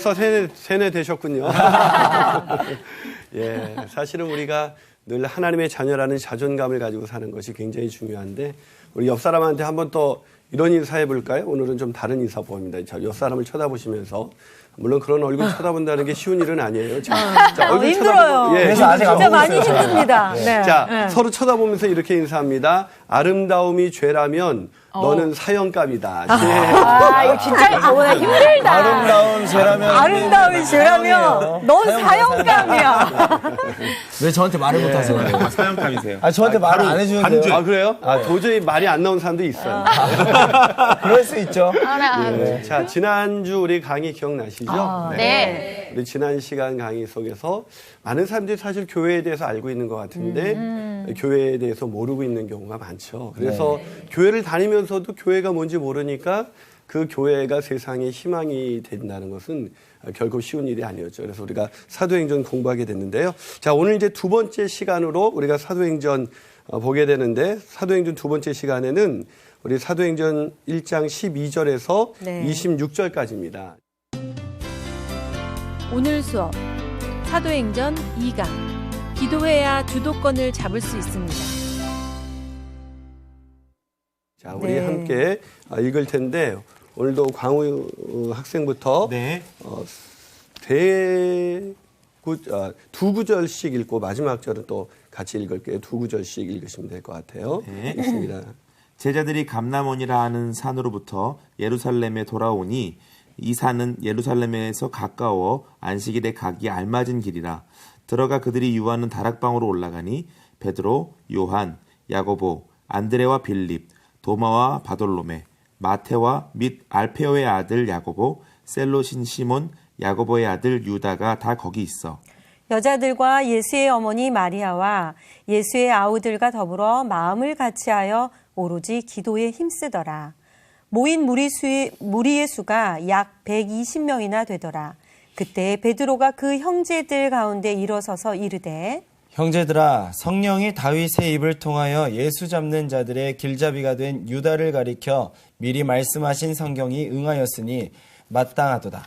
벌써 세뇌 되셨군요. 예, 사실은 우리가 늘 하나님의 자녀라는 자존감을 가지고 사는 것이 굉장히 중요한데 우리 옆 사람한테 한번 또 이런 인사해 볼까요? 오늘은 좀 다른 인사법입니다. 자, 옆 사람을 쳐다보시면서 물론 그런 얼굴 쳐다본다는 게 쉬운 일은 아니에요. 자, 얼굴 힘들어요. 예, 그래서 아직 진짜 많이 힘듭니다. 네. 자, 서로 쳐다보면서 이렇게 인사합니다. 아름다움이 죄라면 너는 사형감이다. 이거 진짜 오늘 힘들다. 아름다움이 죄라면 넌 사형감이야. 왜 저한테 말을 못하세요? 사형감이세요. 저한테 말을 안 해주는데요. 아, 그래요? 도저히 말이 안 나온 사람도 있어요. 그럴 수 있죠. 네. 자, 지난주 우리 강의 기억나시죠? 네. 우리 지난 시간 강의 속에서 많은 사람들이 사실 교회에 대해서 알고 있는 것 같은데 교회에 대해서 모르고 있는 경우가 많죠. 그래서 교회를 다니면서도 교회가 뭔지 모르니까 그 교회가 세상의 희망이 된다는 것은 결코 쉬운 일이 아니었죠. 그래서 우리가 사도행전 공부하게 됐는데요. 자, 오늘 이제 두 번째 시간으로 우리가 사도행전 보게 되는데 사도행전 두 번째 시간에는 우리 사도행전 1장 12절에서 26절까지입니다. 오늘 수업 사도행전 2강 기도해야 주도권을 잡을 수 있습니다. 자, 우리 함께 읽을 텐데 오늘도 광우 학생부터 두 구절씩 읽고 마지막 절은 또 같이 읽을게요. 두 구절씩 읽으시면 될 것 같아요. 네. 읽습니다. 제자들이 감람원이라 하는 산으로부터 예루살렘에 돌아오니 이 산은 예루살렘에서 가까워 안식일에 가기 알맞은 길이라. 들어가 그들이 유하는 다락방으로 올라가니 베드로, 요한, 야고보, 안드레와 빌립, 도마와 바돌로메, 마테와 및 알페오의 아들 야고보, 셀롯인 시몬, 야고보의 아들 유다가 다 거기 있어. 여자들과 예수의 어머니 마리아와 예수의 아우들과 마음을 같이하여 오로지 기도에 힘쓰더라. 모인 무리의 수가 약 120명이나 되더라. 그때 베드로가 그 형제들 가운데 일어서서 이르되 형제들아, 성령이 다윗의 입을 통하여 예수 잡는 자들의 길잡이가 된 유다를 가리켜 미리 말씀하신 성경이 응하였으니 마땅하도다.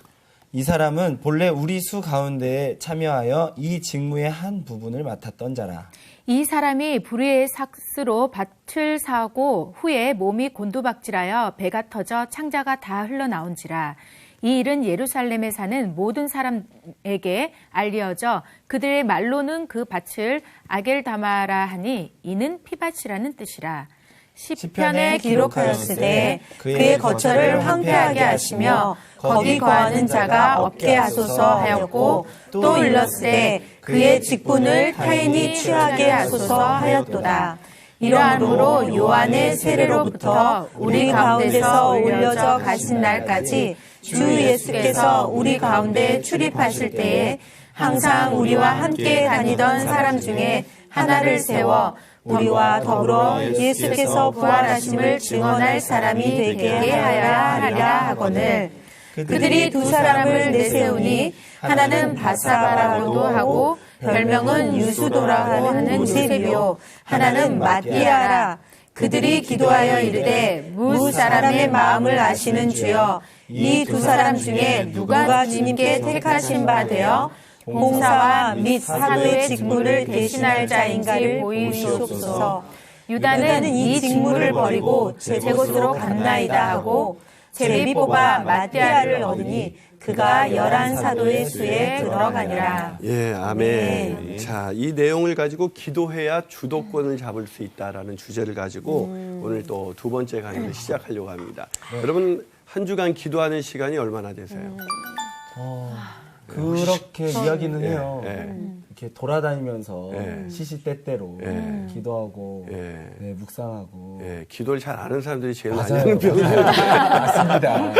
이 사람은 본래 우리 수 가운데에 참여하여 이 직무의 한 부분을 맡았던 자라. 이 사람이 불의의 삭스로 밭을 사고 후에 몸이 곤두박질하여 배가 터져 창자가 다 흘러나온지라. 이 일은 예루살렘에 사는 모든 사람에게 알려져 그들의 말로는 그 밭을 아겔다마라 하니 이는 피밭이라는 뜻이라. 시편에 기록하였으되 그의 거처를 황폐하게 하시며 거기 거하는 자가 없게 하소서 하였고 또 일렀으되 그의 직분을 타인이 취하게 하소서 하였도다. 이러함으로 요한의 세례로부터 우리 가운데서 올려져 가신 날까지 주 예수께서 우리 가운데 출입하실 때에 항상 우리와 함께 다니던 사람 중에 하나를 세워 우리와 더불어 예수께서 부활하심을 증언할 사람이 되게 하라 하거늘 그들이 두 사람을 내세우니 하나는 바사바라고도 하고 별명은 유수도라 하는 요셉이요 하나는 마띠아라. 그들이 기도하여 이르되 무 사람의 마음을 아시는 주여 이 두 사람 중에 누가 주님께 택하신 바 되어 봉사와 및 사도의 직무를 대신할 자인가를 보이시옵소서. 유다는 이 직무를 버리고 제 곳으로 갔나이다 하고 제비 뽑아 마띠아를 얻으니 그가 11사도의 수에 들어가니라. 예, 아멘. 자, 이 내용을 가지고 기도해야 주도권을 잡을 수 있다라는 주제를 가지고 오늘 또 두 번째 강의를 시작하려고 합니다. 여러분, 한 주간 기도하는 시간이 얼마나 되세요? 그렇게 이야기는 해요. 예. 이렇게 돌아다니면서 예. 시시때때로 예. 기도하고 예. 묵상하고 예, 기도를 잘 아는 사람들이 제일 많이 맞아요. 하는 병이에요. 맞습니다.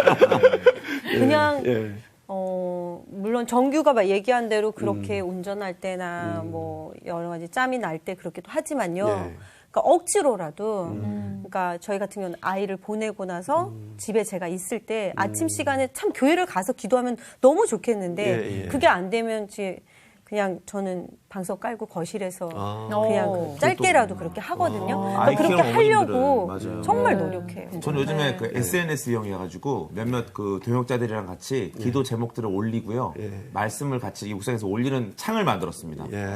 그냥 예. 물론 정규가 막 얘기한 대로 그렇게 운전할 때나 뭐 여러 가지 짬이 날 때 그렇게도 하지만요. 예. 그러니까 억지로라도 그러니까 저희 같은 경우는 아이를 보내고 나서 집에 제가 있을 때 아침 시간에 참 교회를 가서 기도하면 너무 좋겠는데 예. 그게 안 되면 그냥 저는 방석 깔고 거실에서 아. 그냥 짧게라도 그렇게 하거든요. 그러니까 아이 그렇게 키우는 하려고 어머님들은 맞아요. 정말 노력해요. 저는 요즘에 그 SNS용이어가지고 몇몇 그 동역자들이랑 같이 기도 제목들을 올리고요. 말씀을 같이 이 옥상에서 올리는 창을 만들었습니다. 예.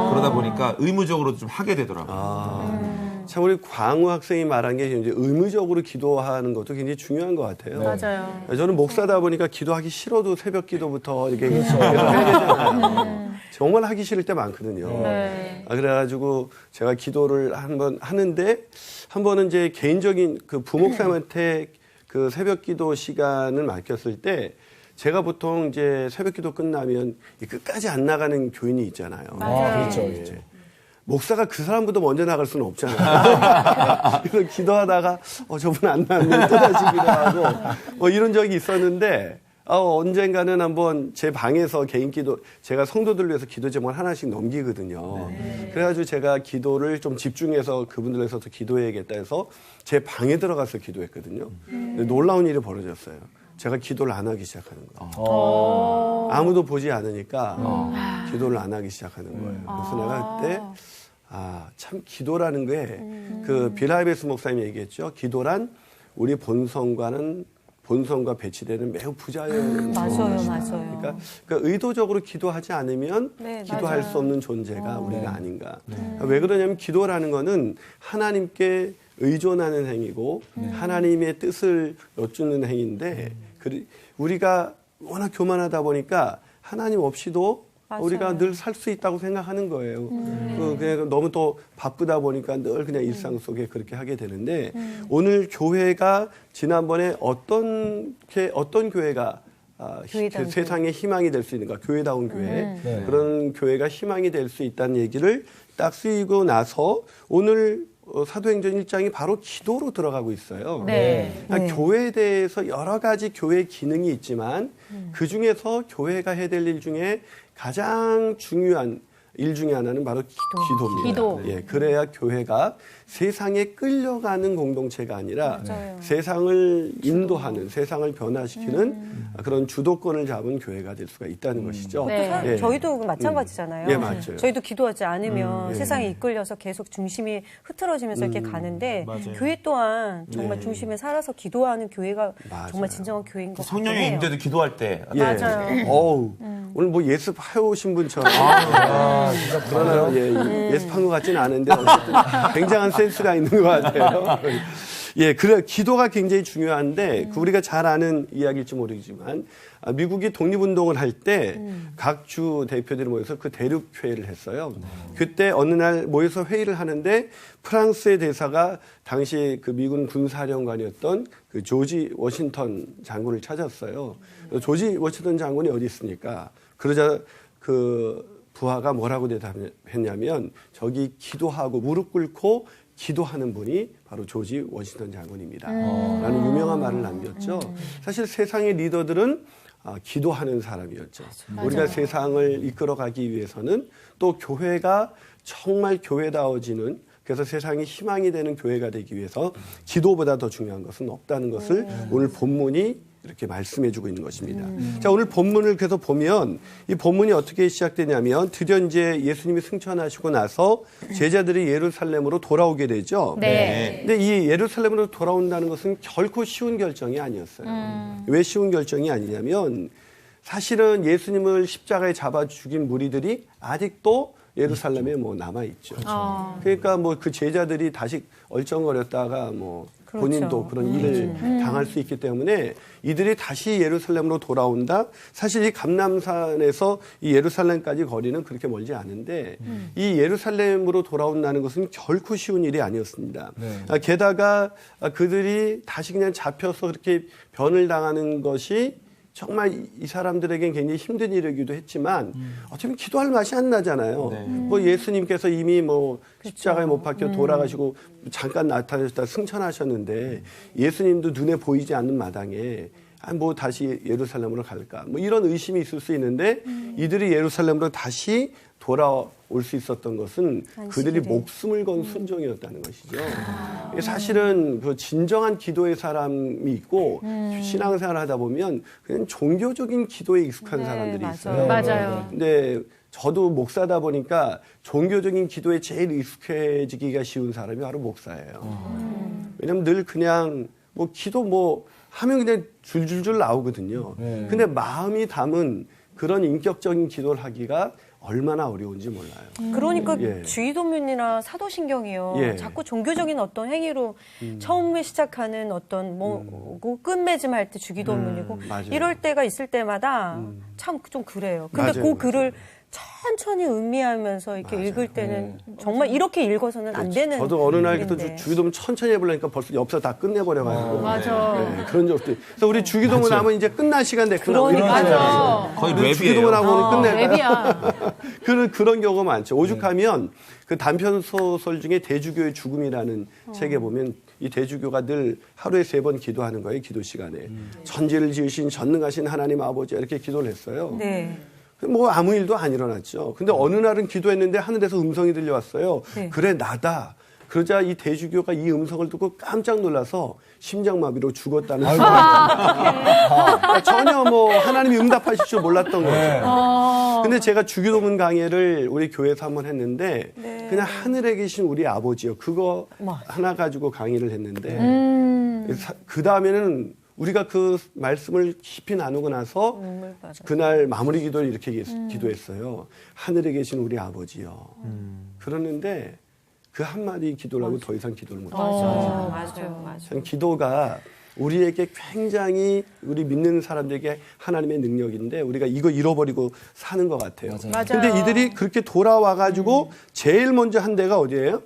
그러다 보니까 의무적으로 좀 하게 되더라고요. 참 우리 광우 학생이 말한 게 이제 의무적으로 기도하는 것도 굉장히 중요한 것 같아요. 맞아요. 저는 목사다 보니까 기도하기 싫어도 새벽 기도부터 이렇게 계속 해야 되잖아요. 정말 하기 싫을 때 많거든요. 네. 그래가지고 제가 기도를 한번 하는데 한 번은 이제 개인적인 그 부목사님한테 그 새벽 기도 시간을 맡겼을 때 제가 보통 이제 새벽 기도 끝나면 이 끝까지 안 나가는 교인이 있잖아요. 그렇죠, 그렇죠. 목사가 그 사람보다 먼저 나갈 수는 없잖아요. 그래서 기도하다가 저분 안 나왔네 또 다시 기도하고 뭐 이런 적이 있었는데 언젠가는 한번 제 방에서 개인 기도 제가 성도들 위해서 기도 제목을 하나씩 넘기거든요. 그래가지고 제가 기도를 좀 집중해서 그분들 위해서도 기도해야겠다 해서 제 방에 들어가서 기도했거든요. 근데 놀라운 일이 벌어졌어요. 제가 기도를 안 하기 시작하는 거예요. 아무도 보지 않으니까 기도를 안 하기 시작하는 거예요. 그래서 내가 그때 참 기도라는 게 그 빌하이베스 목사님이 얘기했죠. 기도란 우리 본성과 배치되는 매우 부자연 맞아요. 그러니까 의도적으로 기도하지 않으면 네, 기도할 수 없는 존재가 우리가 아닌가. 왜 그러냐면 기도라는 거는 하나님께 의존하는 행위고 하나님의 뜻을 여쭙는 행위인데 우리가 워낙 교만하다 보니까 하나님 없이도 맞아요. 우리가 늘 살 수 있다고 생각하는 거예요. 그냥 너무 또 바쁘다 보니까 늘 그냥 일상 속에 그렇게 하게 되는데 오늘 교회가 지난번에 어떤 교회가 교회다운 세상의 희망이 될 수 있는가, 교회다운 교회, 그런 교회가 희망이 될 수 있다는 얘기를 딱 쓰이고 나서 오늘 사도행전 1장이 바로 기도로 들어가고 있어요. 그러니까 교회에 대해서 여러 가지 교회 기능이 있지만 그 중에서 교회가 해야 될 일 중에 가장 중요한 일 중에 하나는 바로 기도입니다. 기도. 예, 그래야 교회가 세상에 끌려가는 공동체가 아니라 세상을 인도하는, 세상을 변화시키는 그런 주도권을 잡은 교회가 될 수가 있다는 것이죠. 네. 예. 저희도 마찬가지잖아요. 예, 맞아요. 저희도 기도하지 않으면 세상에 이끌려서 계속 중심이 흐트러지면서 이렇게 가는데 교회 또한 정말 중심에 살아서 기도하는 교회가 정말 진정한 교회인 것 같아요. 성령의 임재도 기도할 때 맞아요. 오늘 뭐 예습해 오신 분처럼. 진짜 그러나요? 예습한 것 같지는 않은데 어쨌든 굉장한 센스가 있는 것 같아요. 예, 그래 기도가 굉장히 중요한데 우리가 잘 아는 이야기일지 모르지만 미국이 독립운동을 할 때 각 주 대표들이 모여서 그 대륙회의를 했어요. 그때 어느 날 모여서 회의를 하는데 프랑스의 대사가 당시 그 미군 군사령관이었던 그 조지 워싱턴 장군을 찾았어요. 조지 워싱턴 장군이 어디 있습니까? 그러자 그 부하가 뭐라고 대답했냐면 저기 기도하고 무릎 꿇고 기도하는 분이 바로 조지 워싱턴 장군입니다. 라는 유명한 말을 남겼죠. 사실 세상의 리더들은 기도하는 사람이었죠. 우리가 세상을 이끌어가기 위해서는 또 교회가 정말 교회다워지는 그래서 세상에 희망이 되는 교회가 되기 위해서 기도보다 더 중요한 것은 없다는 것을 오늘 본문이 이렇게 말씀해주고 있는 것입니다. 자, 오늘 본문을 계속 보면 이 본문이 어떻게 시작되냐면 드디어 이제 예수님이 승천하시고 나서 제자들이 예루살렘으로 돌아오게 되죠. 네. 근데 이 예루살렘으로 돌아온다는 것은 결코 쉬운 결정이 아니었어요. 왜 쉬운 결정이 아니냐면 사실은 예수님을 십자가에 잡아 죽인 무리들이 아직도 예루살렘에 뭐 남아있죠. 그러니까 뭐 그 제자들이 다시 얼쩡거렸다가 뭐 본인도 그런 일을 당할 수 있기 때문에 이들이 다시 예루살렘으로 돌아온다. 사실 이 감람산에서 이 예루살렘까지 거리는 그렇게 멀지 않은데 이 예루살렘으로 돌아온다는 것은 결코 쉬운 일이 아니었습니다. 게다가 그들이 다시 그냥 잡혀서 그렇게 변을 당하는 것이 정말 이 사람들에겐 굉장히 힘든 일이기도 했지만 어쩌면 기도할 맛이 안 나잖아요. 뭐 예수님께서 이미 뭐 십자가에 못 박혀 돌아가시고 잠깐 나타나셨다 승천하셨는데 예수님도 눈에 보이지 않는 마당에 뭐 다시 예루살렘으로 갈까 뭐 이런 의심이 있을 수 있는데 이들이 예루살렘으로 다시 돌아올 수 있었던 것은 그들이 목숨을 건 순종이었다는 것이죠. 사실은 그 진정한 기도의 사람이 있고 신앙생활을 하다 보면 그냥 종교적인 기도에 익숙한 사람들이 있어요. 맞아요. 근데 저도 목사다 보니까 종교적인 기도에 제일 익숙해지기가 쉬운 사람이 바로 목사예요. 왜냐면 늘 그냥 뭐 기도 뭐 하면 그냥 줄줄줄 나오거든요. 근데 마음이 담은 그런 인격적인 기도를 하기가 얼마나 어려운지 몰라요. 그러니까 예. 주의도면이나 사도신경이요. 예. 자꾸 종교적인 어떤 행위로 처음에 시작하는 어떤 뭐 끝맺음 할 때 주기도문이고 맞아요. 이럴 때가 있을 때마다 참 좀 그래요. 근데 맞아요, 그 글을 천천히 음미하면서 이렇게 읽을 때는 정말 이렇게 읽어서는 안 되는. 저도 어느 날 또 글인데. 주기도문 천천히 해보려니까 벌써 엽서 다 끝내버려가지고. 맞아. 네, 그런 적도. 그래서 우리 주기도문 하면 이제 끝날 시간 됐구나. 그러니까. 맞아. 거의 우리 주기도문 랩이에요. 하고는 끝낼까요? 랩이야. 그런 경우가 많죠. 오죽하면 그 단편 소설 중에 대주교의 죽음이라는 책에 보면 이 대주교가 늘 하루에 3번 기도하는 거예요. 기도 시간에. 천지를 지으신 전능하신 하나님 아버지 이렇게 기도를 했어요. 네. 뭐 아무 일도 안 일어났죠. 근데 어느 날은 기도했는데 하늘에서 음성이 들려왔어요. 네. 그래 나다. 그러자 이 대주교가 이 음성을 듣고 깜짝 놀라서 심장마비로 죽었다는 그러니까 전혀 뭐 하나님이 응답하실 줄 몰랐던 거죠. 근데 제가 주기도문 강의를 우리 교회에서 한번 했는데 그냥 하늘에 계신 우리 아버지요. 그거 하나 가지고 강의를 했는데 그 다음에는 우리가 그 말씀을 깊이 나누고 나서 그날 마무리 기도를 이렇게 기도했어요. 하늘에 계신 우리 아버지요. 그러는데 그 한마디 기도를 하고 더 이상 기도를 못했어요. 맞아요. 참 기도가 우리에게 굉장히 우리 믿는 사람들에게 하나님의 능력인데 우리가 이거 잃어버리고 사는 것 같아요. 맞아요. 근데 이들이 그렇게 돌아와가지고 제일 먼저 한 데가 어디예요?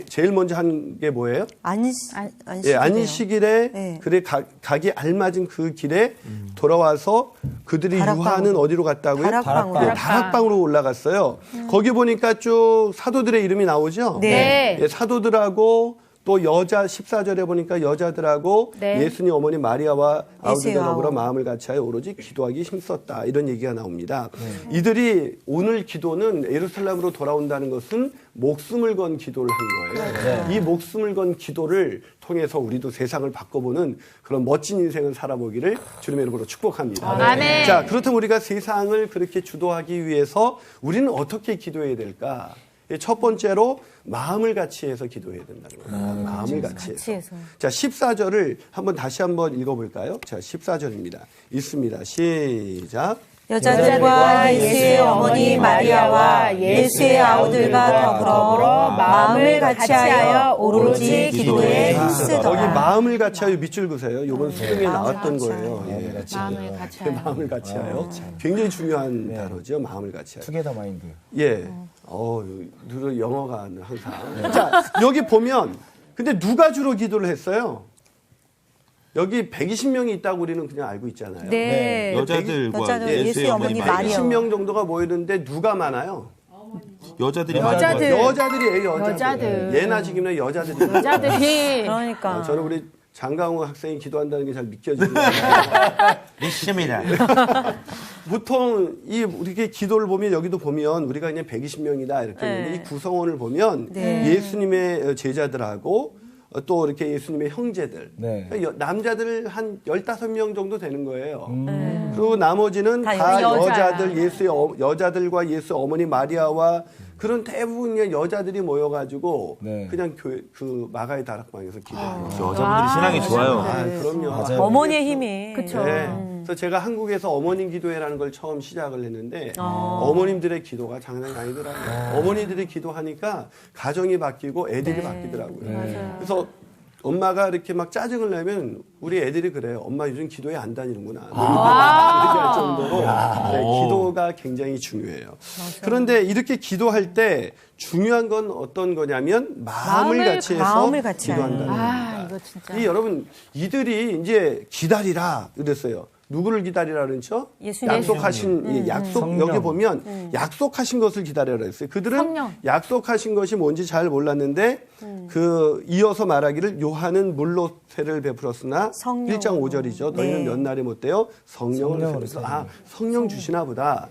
제일 먼저 한 게 뭐예요? 안식일이요. 예, 안식일에 네. 그래 가기 알맞은 그 길에 돌아와서 그들이 다락방으로. 유하는 어디로 갔다고요? 다락방으로. 네, 다락방으로 올라갔어요. 거기 보니까 쭉 사도들의 이름이 나오죠. 네. 예, 사도들하고 또 여자 14절에 보니까 여자들하고 네. 예수님 어머니 마리아와 아우들과 예수의 더불어 아우. 마음을 같이하여 오로지 기도하기 힘썼다 이런 얘기가 나옵니다. 이들이 오늘 기도는 예루살렘으로 돌아온다는 것은 목숨을 건 기도를 한 거예요. 이 목숨을 건 기도를 통해서 우리도 세상을 바꿔보는 그런 멋진 인생을 살아보기를 주님의 이름으로 축복합니다. 아멘. 자, 그렇다면 우리가 세상을 그렇게 주도하기 위해서 우리는 어떻게 기도해야 될까? 첫 번째로 마음을 같이 해서 기도해야 된다는 거예요. 마음을 같이 해서. 자, 14절을 다시 한번 읽어볼까요? 자, 14절입니다. 읽습니다. 시작. 여자들과 예수의 어머니 마리아와 예수의 아우들과 더불어 마음을 같이하여 오로지 기도에 거기 힘쓰더라. 마음을 같이하여 밑줄 그세요. 이번 수능에 나왔던 거예요. 예. 마음을 같이 하여. 마음을 같이하여. 굉장히 중요한 단어죠. 마음을 같이하여. 투게더 마인드. 예. 늘 영어가 항상. 자, 여기 보면, 근데 누가 주로 기도를 했어요? 여기 120명이 있다고 우리는 그냥 알고 있잖아요. 네. 여자들과 여자들, 예수의 예수의 어머니 어머니 마리아. 마리아. 120명 정도가 모였는데 누가 많아요? 여자들이 여자들. 많아요. 여자들이에요, 여자들. 예나 지금이나 여자들이. 여자들이 그러니까. 저는 우리 장강호 학생이 기도한다는 게 잘 믿겨지는데 믿습니다. 보통 이렇게 기도를 보면 여기도 보면 우리가 그냥 120명이다 이렇게 했는데 이 구성원을 보면 예수님의 제자들하고 또 이렇게 예수님의 형제들 네. 그러니까 남자들 한 15명 정도 되는 거예요. 그리고 나머지는 다 다 여자야. 여자들 여자들과 예수 어머니 마리아와 그런 대부분의 여자들이 모여가지고 네. 그냥 교회 그 마가의 다락방에서 기도해요. 여자분들이 신앙이 좋아요. 아, 그럼요. 맞아요. 어머니의 힘이. 그쵸. 네. 그래서 제가 한국에서 어머님 기도회라는 걸 처음 시작을 했는데 어머님들의 기도가 장난이 아니더라고요. 어머니들이 기도하니까 가정이 바뀌고 애들이 바뀌더라고요. 그래서 엄마가 이렇게 막 짜증을 내면 우리 애들이 그래요. 엄마 요즘 기도에 안 다니는구나. 이렇게 할 정도로 네, 기도가 굉장히 중요해요. 그런데 이렇게 기도할 때 중요한 건 어떤 거냐면 마음을 같이 해서 마음을 같이 기도한다는 겁니다. 아, 이거 진짜. 이 여러분 이들이 이제 기다리라 그랬어요. 누구를 기다리라 그랬죠? 예수님. 약속하신 이 약속 성령. 여기 보면 약속하신 것을 기다리라 그랬어요. 그들은 성령. 약속하신 것이 뭔지 잘 몰랐는데 그 이어서 말하기를 요한은 물로 세를 베풀었으나 성령. 1장 5절이죠. 너희는 네. 몇 날이 못 돼요? 성령을 성령으로 베풀어서 성령 주시나 보다.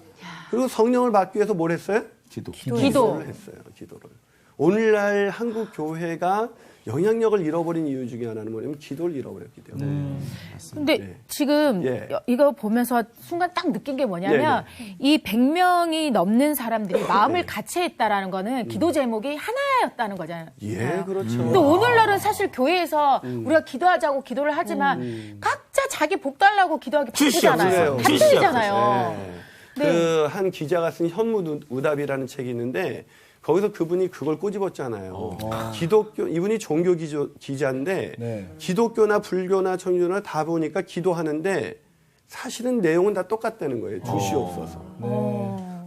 그리고 성령을 받기 위해서 뭘 했어요? 기도. 기도. 기도를 했어요. 기도를. 오늘날 한국 교회가 영향력을 잃어버린 이유 중에 하나는 뭐냐면 기도를 잃어버렸기 때문에. 근데 네. 지금 예. 이거 보면서 순간 딱 느낀 게 뭐냐면 이 100명이 넘는 사람들이 마음을 같이 했다라는 거는 기도 제목이 하나였다는 거잖아요. 예, 그렇죠. 근데 오늘날은 사실 교회에서 우리가 기도하자고 기도를 하지만 각자 자기 복 달라고 기도하기 바쁘잖아요. 없어요. 힘들잖아요. 그 한 기자가 쓴 현무우답이라는 책이 있는데 거기서 그분이 그걸 꼬집었잖아요. 기독교 이분이 종교 기자인데 네. 기독교나 불교나 천주교나 다 보니까 기도하는데 사실은 내용은 다 똑같다는 거예요. 주시옵소서.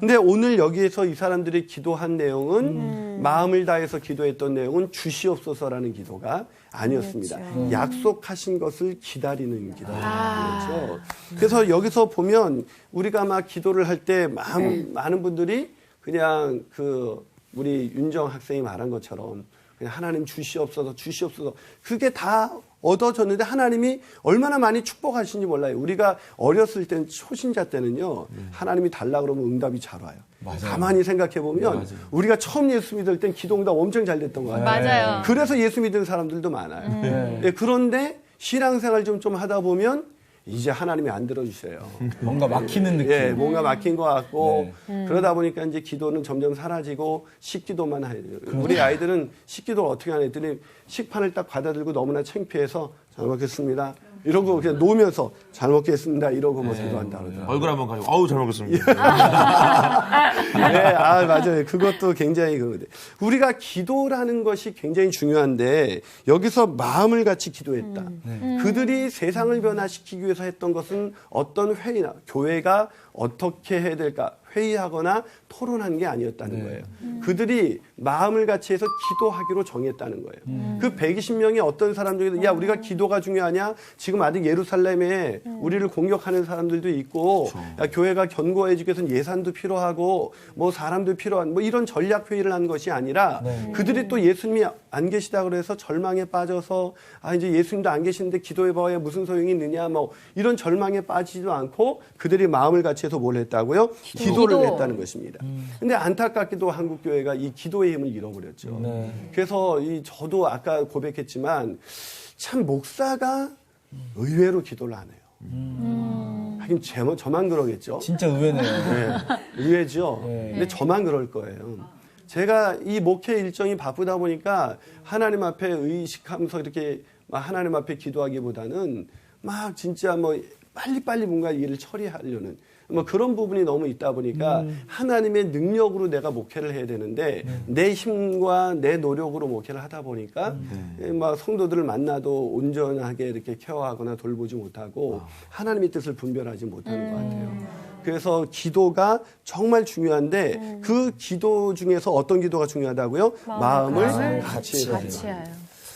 근데 오늘 여기에서 이 사람들이 기도한 내용은 마음을 다해서 기도했던 내용은 주시옵소서라는 기도가 아니었습니다. 약속하신 것을 기다리는 기도였죠. 그래서 여기서 보면 우리가 막 기도를 할 때 많은 분들이 그냥 우리 윤정 학생이 말한 것처럼 그냥 하나님 주시옵소서 주시옵소서 그게 다 얻어졌는데 하나님이 얼마나 많이 축복하시는지 몰라요. 우리가 어렸을 때는 초신자 때는요. 하나님이 달라 그러면 응답이 잘 와요. 맞아요. 가만히 생각해 보면 우리가 처음 예수 믿을 땐 기도 응답 엄청 잘 됐던 거 같아요. 맞아요. 그래서 예수 믿은 사람들도 많아요. 예, 그런데 신앙생활 좀 하다 보면 이제 하나님이 안 들어주세요. 뭔가 막히는 느낌. 예, 뭔가 막힌 것 같고 그러다 보니까 이제 기도는 점점 사라지고 식기도만 해야 돼요. 우리 아이들은 식기도를 어떻게 하냐 했더니 식판을 딱 받아들고 너무나 창피해서 잘 먹겠습니다. 이러고 그냥 놓으면서 잘 먹겠습니다. 이러고 뭐 기도한다 그러더라고요. 얼굴 한번 가지고 아우 잘 먹겠습니다. 네, 맞아요. 그것도 굉장히 그런데 우리가 기도라는 것이 굉장히 중요한데 여기서 마음을 같이 기도했다. 그들이 세상을 변화시키기 위해서 했던 것은 어떤 회의나 교회가 어떻게 해야 될까 회의하거나 토론한 게 아니었다는 거예요. 그들이 마음을 같이 해서 기도하기로 정했다는 거예요. 그 120명이 어떤 사람들이 야 우리가 기도가 중요하냐? 지금 아직 예루살렘에 우리를 공격하는 사람들도 있고 야, 교회가 견고해지기 위해서는 예산도 필요하고 뭐 사람도 필요한 뭐 이런 전략 회의를 한 것이 아니라 그들이 또 예수님이 안 계시다 그래서 절망에 빠져서 아 이제 예수님도 안 계시는데 기도해봐야 무슨 소용이 있느냐 뭐 이런 절망에 빠지지도 않고 그들이 마음을 같이 해서 뭘 했다고요? 기도를 했다는 것입니다. 근데 안타깝게도 한국 교회가 이 기도의 힘을 잃어버렸죠. 그래서 저도 아까 고백했지만 참 목사가 의외로 기도를 안 해요. 하긴 저만 그러겠죠. 진짜 의외네요. 네, 의외죠. 근데 저만 그럴 거예요. 제가 이 목회 일정이 바쁘다 보니까 하나님 앞에 의식하면서 이렇게 막 하나님 앞에 기도하기보다는 막 진짜 뭐 빨리빨리 뭔가 일을 처리하려는 뭐 그런 부분이 너무 있다 보니까 하나님의 능력으로 내가 목회를 해야 되는데 내 힘과 내 노력으로 목회를 하다 보니까 막 성도들을 만나도 온전하게 이렇게 케어하거나 돌보지 못하고 하나님의 뜻을 분별하지 못하는 것 같아요. 그래서 기도가 정말 중요한데 그 기도 중에서 어떤 기도가 중요하다고요? 마음을 같이 해야 돼요.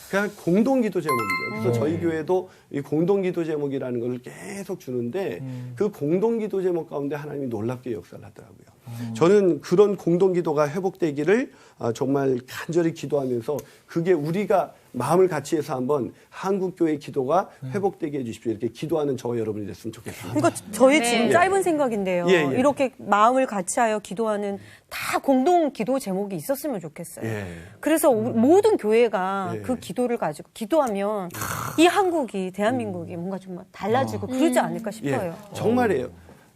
그냥 공동기도 제목이죠. 그래서 저희 교회도 이 공동기도 제목이라는 걸 계속 주는데 그 공동기도 제목 가운데 하나님이 놀랍게 역사를 하더라고요. 저는 그런 공동기도가 회복되기를 정말 간절히 기도하면서 그게 우리가 마음을 같이 해서 한번 한국교회 기도가 회복되게 해주십시오. 이렇게 기도하는 저와 여러분이 됐으면 좋겠습니다. 그러니까 저희 지금 짧은 생각인데요. 예. 이렇게 마음을 같이하여 기도하는 다 공동 기도 제목이 있었으면 좋겠어요. 예. 그래서 모든 교회가 예. 그 기도를 가지고 기도하면 이 한국이 대한민국이 뭔가 좀 달라지고 그러지 않을까 싶어요. 예, 정말이에요.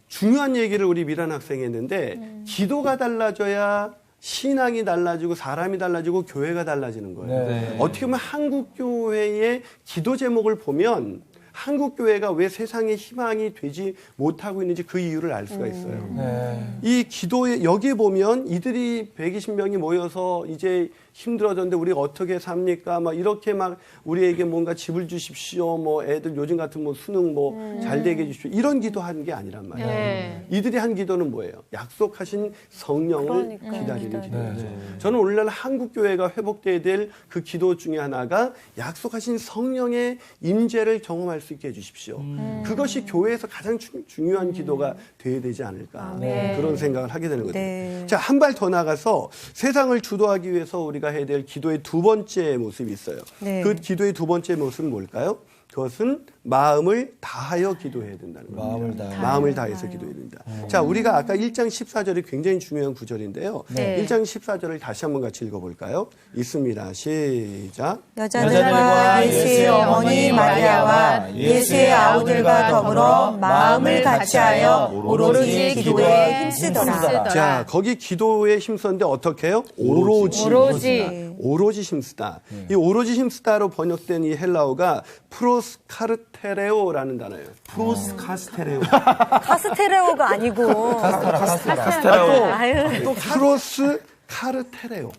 중요한 얘기를 우리 미란 학생이 했는데 기도가 달라져야 신앙이 달라지고 사람이 달라지고 교회가 달라지는 거예요. 네. 어떻게 보면 한국교회의 기도 제목을 보면 한국교회가 왜 세상에 희망이 되지 못하고 있는지 그 이유를 알 수가 있어요. 이 기도에 여기 보면 이들이 120명이 모여서 이제 힘들어졌는데 우리가 어떻게 삽니까? 막 이렇게 막 우리에게 뭔가 집을 주십시오. 뭐 애들 요즘 같은 뭐 수능 뭐 잘 되게 해주십시오. 이런 기도하는 게 아니란 말이에요. 이들이 한 기도는 뭐예요? 약속하신 성령을 기다리는 기도죠. 저는 오늘날 한국교회가 회복돼야 될 그 기도 중에 하나가 약속하신 성령의 임재를 경험할 수 있게 해주십시오. 그것이 교회에서 가장 중요한 기도가 돼야 되지 않을까. 그런 생각을 하게 되는 거죠. 네. 자, 한 발 더 나가서 세상을 주도하기 위해서 우리가 해야 될 기도의 두 번째 모습이 있어요. 네. 그 기도의 두 번째 모습은 뭘까요? 그것은 마음을 다하여 기도해야 된다는 겁니다. 마음을 다해서 기도해야 된다. 자, 우리가 아까 1장 14절이 굉장히 중요한 구절인데요. 네. 1장 14절을 다시 한번 같이 읽어볼까요? 있습니다. 시작. 여자들과 예수의 어머니 마리아와 예수의 아우들과 더불어 마음을 같이하여 오로지 기도에 힘쓰더라. 자, 거기 기도에 힘썼는데 어떻게 해요? 오로지 힘쓰다. 이 오로지 힘쓰다로 번역된 이 헬라어가 프로스카르테레오라는 단어예요. 프로스카스테레오. 카스테레오가 아니고 또 프로스카르테레오.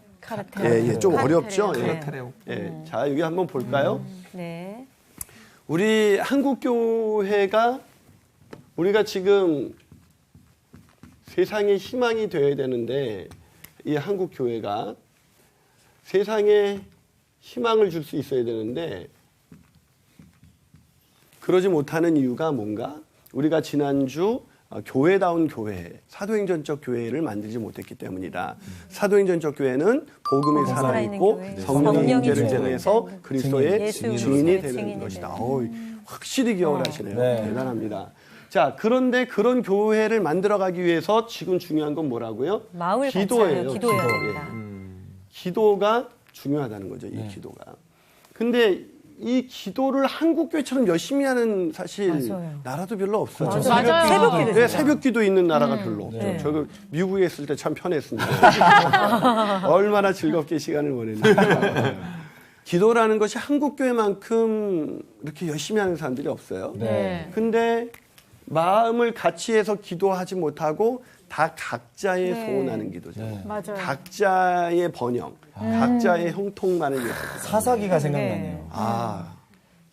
예, 좀 어렵죠? 예. 예. 자, 여기 한번 볼까요? 네. 우리 한국교회가 우리가 지금 세상의 희망이 되어야 되는데 이 한국교회가 세상에 희망을 줄 수 있어야 되는데 그러지 못하는 이유가 뭔가? 우리가 지난주 교회다운 교회, 사도행전적 교회를 만들지 못했기 때문이다. 사도행전적 교회는 복음이 살아있고 성령의 임재를 통해서 그리스도의 증인이 되는 것이다. 확실히 기억을 하시네요. 대단합니다. 자, 그런데 그런 교회를 만들어가기 위해서 지금 중요한 건 뭐라고요? 마음을 기도예요. 기도해야 된다. 기도가 중요하다는 거죠. 이 기도가. 근데 이 기도를 한국교회처럼 열심히 하는 사실 나라도 별로 없어요. 맞아요. 네, 새벽기도 있는 나라가 별로 없죠. 저 미국에 있을 때 참 편했습니다. 얼마나 즐겁게 시간을 보냈는지. 기도라는 것이 한국교회만큼 이렇게 열심히 하는 사람들이 없어요. 근데 마음을 같이 해서 기도하지 못하고 다 각자의 소원하는 기도죠. 맞아요. 각자의 번영, 각자의 형통만을 위해서. 사사기가 생각나네요.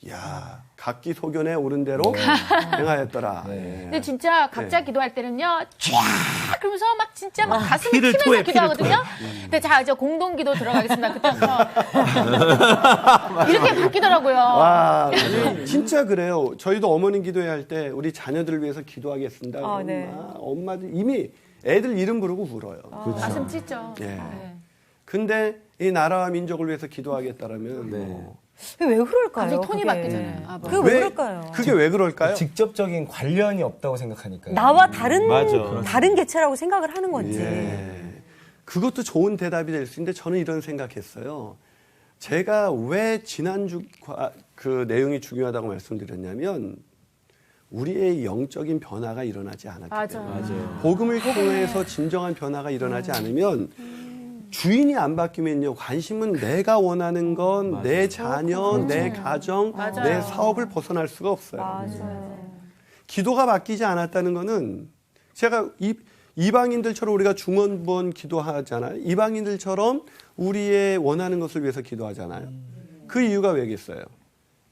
야, 각기 소견에 오른 대로 행하였더라. 근데 진짜 각자 기도할 때는요, 쫙 그러면서 막 진짜 막 가슴을 치면서 기도하거든요. 근데 자, 이제 공동기도 들어가겠습니다. 그때부터. 이렇게 바뀌더라고요. 와, 진짜 그래요. 저희도 어머님 기도회 할 때 우리 자녀들을 위해서 기도하겠습니다. 엄마들 이미 애들 이름 부르고 울어요. 가슴 찢죠. 근데 이 나라와 민족을 위해서 기도하겠다라면 왜 그럴까요? 갑자기 톤이 바뀌잖아요. 그게 왜 그럴까요? 그게 왜 그럴까요? 직접적인 관련이 없다고 생각하니까요. 나와 다른 개체라고 생각을 하는 건지. 그것도 좋은 대답이 될 수 있는데 저는 이런 생각했어요. 제가 왜 지난주 그 내용이 중요하다고 말씀드렸냐면 우리의 영적인 변화가 일어나지 않았기 때문에 복음을 통해서 진정한 변화가 일어나지 않으면 주인이 안 바뀌면요, 관심은 내가 원하는 건 내 자녀, 내 가정, 내 사업을 벗어날 수가 없어요. 기도가 바뀌지 않았다는 거는 제가 이방인들처럼 우리가 중원부원 기도하잖아요. 이방인들처럼 우리의 원하는 것을 위해서 기도하잖아요. 그 이유가 왜겠어요?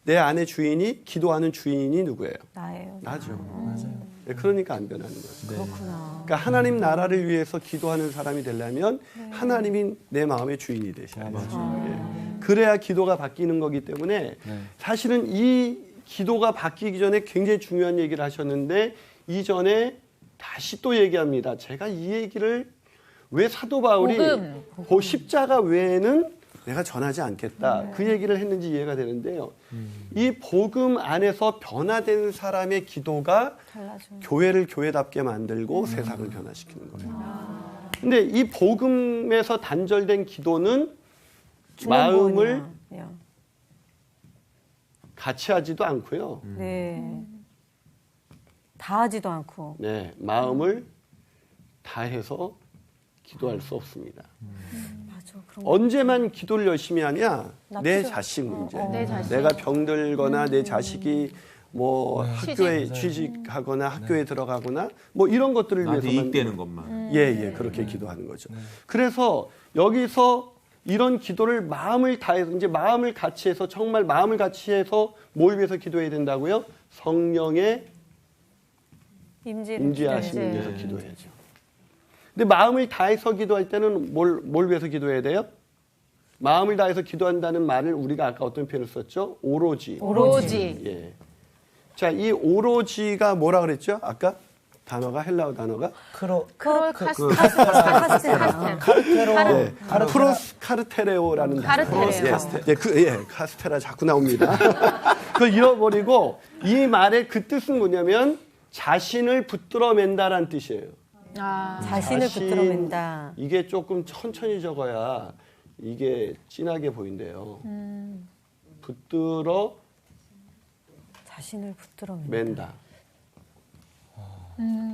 내 안에 주인이, 기도하는 주인이 누구예요? 나예요. 나죠. 맞아요. 그러니까 안 변하는 거죠. 그렇구나. 그러니까 하나님 나라를 위해서 기도하는 사람이 되려면 하나님이 내 마음의 주인이 되셔야 돼요. 그래야 기도가 바뀌는 거기 때문에 사실은 이 기도가 바뀌기 전에 굉장히 중요한 얘기를 하셨는데 이전에 다시 또 얘기합니다. 제가 이 얘기를 왜 사도 바울이 그 십자가 외에는 내가 전하지 않겠다. 그 얘기를 했는지 이해가 되는데요. 이 복음 안에서 변화된 사람의 기도가 교회를 교회답게 만들고 세상을 변화시키는 거예요. 근데 이 복음에서 단절된 기도는 마음을 같이 하지도 않고요. 다 하지도 않고. 네, 마음을 다해서 기도할 수 없습니다. 언제만 기도를 열심히 하냐? 내 자식 문제. 내가 병들거나 내 자식이 뭐 학교에 취직하거나 학교에 들어가거나 뭐 이런 것들을 위해서만 이익되는 것만. 그렇게 기도하는 거죠. 그래서 여기서 이런 기도를 마음을 다해서 이제 마음을 같이 해서 정말 마음을 같이 해서 뭘 위해서 기도해야 된다고요? 성령의 임재하심을 위해서 기도해야죠. 근데 마음을 다해서 기도할 때는 뭘 위해서 기도해야 돼요? 마음을 다해서 기도한다는 말을 우리가 아까 어떤 표현을 썼죠? 오로지. 예. 자, 이 오로지가 뭐라 그랬죠? 아까 단어가 헬라어 단어가 프로스카르테레오라는 단어. 카스테라 자꾸 나옵니다. 그걸 잃어버리고 이 말의 그 뜻은 뭐냐면 자신을 붙들어 맨다라는 뜻이에요. 자신을 붙들어 맨다. 이게 조금 천천히 적어야 이게 진하게 보인대요. 붙들어 자신을 붙들어 맨다. 맨다.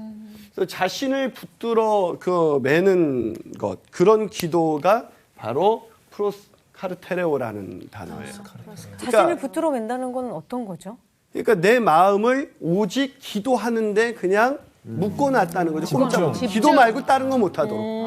그래서 자신을 붙들어 매는 것, 그런 기도가 바로 프로스카르테레오라는 단어예요. 자신을 붙들어 맨다는 건 어떤 거죠? 그러니까 내 마음을 오직 기도하는데 그냥 묶어놨다는 거죠. 꼼짝 기도 말고 다른 거 못하도록.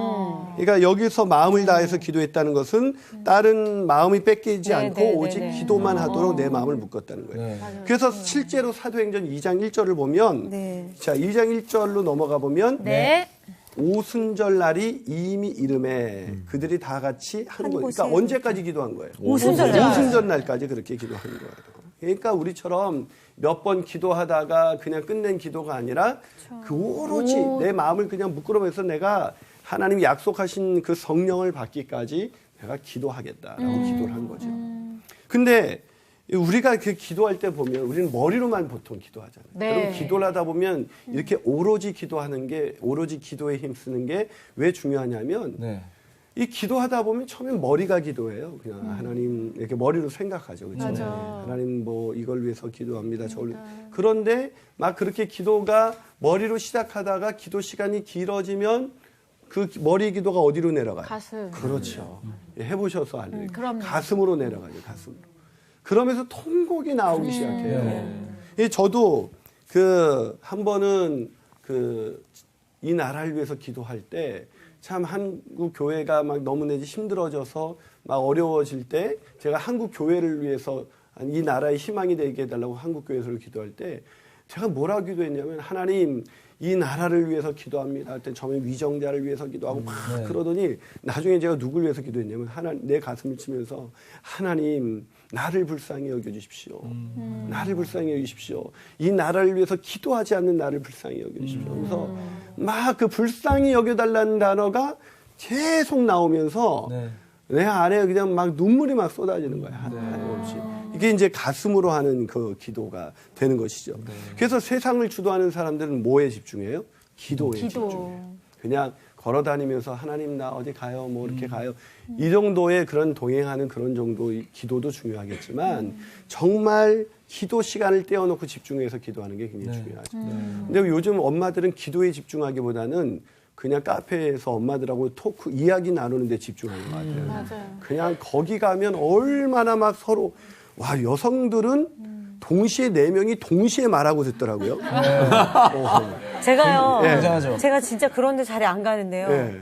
그러니까 여기서 마음을 다해서 기도했다는 것은 다른 마음이 뺏기지 않고 오직 기도만 하도록 내 마음을 묶었다는 거예요. 그래서 실제로 사도행전 2장 1절을 보면 자 2장 1절로 넘어가 보면 네. 오순절 날이 이미 이름에 그들이 다 같이 한 거예요. 그러니까 곳에 언제까지 기도한 거예요? 오순절 날. 오순절 날까지 그렇게 기도한 거예요. 그러니까 우리처럼 몇 번 기도하다가 그냥 끝낸 기도가 아니라 그 오로지 내 마음을 그냥 묶으면서 내가 하나님이 약속하신 그 성령을 받기까지 내가 기도하겠다라고 기도를 한 거죠. 근데 우리가 그 기도할 때 보면 우리는 머리로만 보통 기도하잖아요. 네. 그럼 기도를 하다 보면 이렇게 오로지 기도하는 게 오로지 기도에 힘쓰는 게 왜 중요하냐면 네. 이 기도하다 보면 처음엔 머리가 기도해요. 그냥 하나님 이렇게 머리로 생각하죠. 그렇죠? 맞아. 하나님 뭐 이걸 위해서 기도합니다. 저걸 위해서. 그런데 막 그렇게 기도가 머리로 시작하다가 기도 시간이 길어지면 그 머리 기도가 어디로 내려가요? 가슴. 그렇죠. 해보셔서 알아요. 그럼요. 가슴으로 내려가요. 가슴으로. 그러면서 통곡이 나오기 시작해요. 저도 한 번은 이 나라를 위해서 기도할 때 참 한국 교회가 막 너무나도 힘들어져서 막 어려워질 때 제가 한국 교회를 위해서 이 나라의 희망이 되게 해달라고 한국 교회에서 기도할 때 제가 뭐라고 기도했냐면 하나님 이 나라를 위해서 기도합니다. 할 때 처음에 위정자를 위해서 기도하고 막 그러더니 나중에 제가 누굴 위해서 기도했냐면 내 가슴을 치면서 하나님 나를 불쌍히 여겨주십시오. 나를 불쌍히 여겨주십시오. 이 나라를 위해서 기도하지 않는 나를 불쌍히 여겨주십시오. 그래서 막 그 불쌍히 여겨달라는 단어가 계속 나오면서 내 안에 그냥 막 눈물이 막 쏟아지는 거예요. 하나없이. 이게 이제 가슴으로 하는 그 기도가 되는 것이죠. 그래서 세상을 주도하는 사람들은 뭐에 집중해요? 기도에 집중해요. 그냥 걸어 다니면서 하나님 나 어디 가요? 뭐 이렇게 가요. 이 정도의 그런 동행하는 그런 정도의 기도도 중요하겠지만 정말 기도 시간을 떼어놓고 집중해서 기도하는 게 굉장히 중요하죠. 근데 요즘 엄마들은 기도에 집중하기보다는 그냥 카페에서 엄마들하고 토크 이야기 나누는 데 집중하는 것 같아요. 맞아요. 그냥 거기 가면 얼마나 막 서로 와 여성들은 동시에 4명이 동시에 말하고 듣더라고요. 제가요. 굉장하죠. 제가 진짜 그런 데 자리 안 가는데요. 네.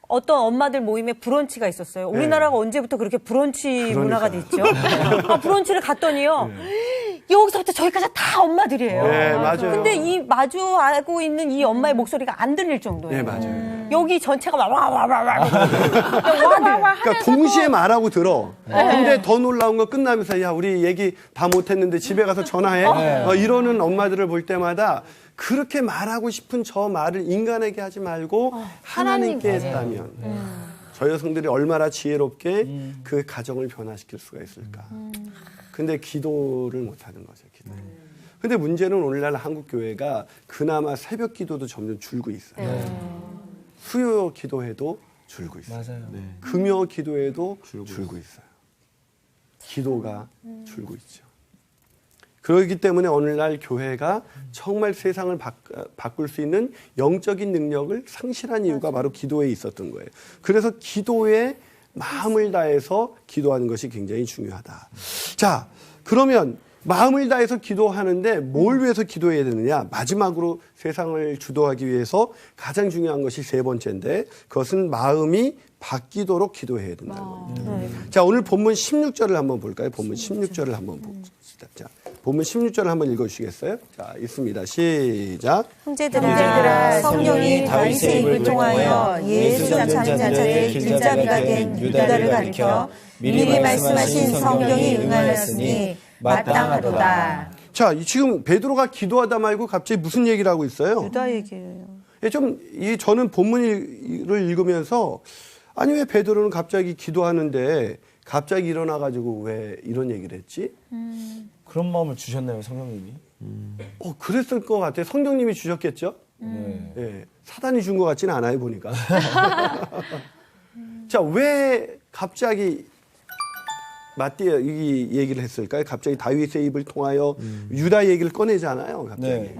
어떤 엄마들 모임에 브런치가 있었어요. 우리나라가 언제부터 그렇게 브런치 문화가 됐죠? 브런치를 갔더니요. 여기서부터 저기까지 다 엄마들이에요. 네, 맞아요. 근데 이 마주하고 있는 이 엄마의 목소리가 안 들릴 정도예요. 네, 맞아요. 여기 전체가 와와와와 그러니까 동시에 말하고 들어. 근데 더 놀라운 거 끝나면서 야 우리 얘기 다 못했는데 집에 가서 전화해. 이러는 엄마들을 볼 때마다 그렇게 말하고 싶은 저 말을 인간에게 하지 말고 하나님께 했다면 저 여성들이 얼마나 지혜롭게 그 가정을 변화시킬 수가 있을까. 근데 기도를 못하는 거죠. 기도. 근데 문제는 오늘날 한국 교회가 그나마 새벽 기도도 점점 줄고 있어요. 수요 기도회도 줄고 있어요. 맞아요. 금요 기도회도 줄고 있어요. 기도가 줄고 있죠. 그렇기 때문에 오늘날 교회가 정말 세상을 바꿀 수 있는 영적인 능력을 상실한 이유가 바로 기도에 있었던 거예요. 그래서 기도에 마음을 다해서 기도하는 것이 굉장히 중요하다. 자, 그러면 마음을 다해서 기도하는데 뭘 위해서 기도해야 되느냐? 마지막으로 세상을 주도하기 위해서 가장 중요한 것이 3번째인데 그것은 마음이 바뀌도록 기도해야 된다는 겁니다. 자, 오늘 본문 16절을 한번 볼까요? 본문 16절을 한번 봅시다. 자, 본문 16절을 한번 읽어주시겠어요? 자, 있습니다. 시작. 형제들아 성령이 다윗의 입을 통하여 예수 잡는 자들의 길잡이가 된 유다를 가리켜 미리 말씀하신 성령이 응하였으니 마땅하도다. 자, 지금 베드로가 기도하다 말고 갑자기 무슨 얘기를 하고 있어요? 유다 얘기예요. 저는 본문을 읽으면서 아니 왜 베드로는 갑자기 기도하는데 갑자기 일어나가지고 왜 이런 얘기를 했지? 그런 마음을 주셨나요, 성령님이? 그랬을 것 같아요. 성령님이 주셨겠죠? 네. 예, 사단이 준 것 같지는 않아요, 보니까. 자, 왜 갑자기 마띠아 이 얘기를 했을까요? 갑자기 다윗의 입을 통하여 유다 얘기를 꺼내잖아요, 갑자기. 네.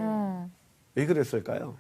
왜 그랬을까요?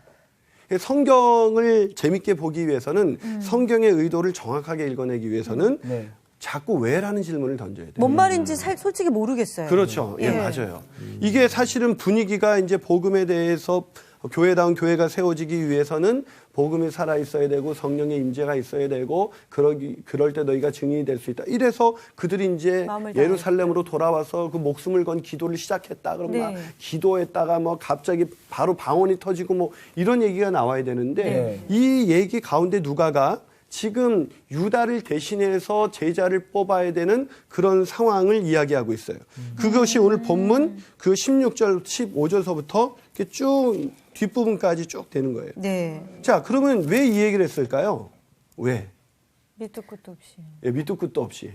성경을 재밌게 보기 위해서는 성경의 의도를 정확하게 읽어내기 위해서는 네. 자꾸 왜라는 질문을 던져야 돼요. 뭔 말인지 솔직히 모르겠어요. 그렇죠. 예, 맞아요. 이게 사실은 분위기가 이제 복음에 대해서 교회다운 교회가 세워지기 위해서는 복음이 살아 있어야 되고 성령의 임재가 있어야 되고 그럴 때 너희가 증인이 될 수 있다. 이래서 그들이 이제 예루살렘으로 돌아와서 그 목숨을 건 기도를 시작했다. 그럼 막 기도했다가 뭐 갑자기 바로 방언이 터지고 뭐 이런 얘기가 나와야 되는데 이 얘기 가운데 누가가 지금 유다를 대신해서 제자를 뽑아야 되는 그런 상황을 이야기하고 있어요. 그것이 오늘 본문 그 16절, 15절서부터 이렇게 쭉 뒷부분까지 쭉 되는 거예요. 네. 자, 그러면 왜 이 얘기를 했을까요? 왜? 밑도 끝도 없이. 예, 밑도 끝도 없이.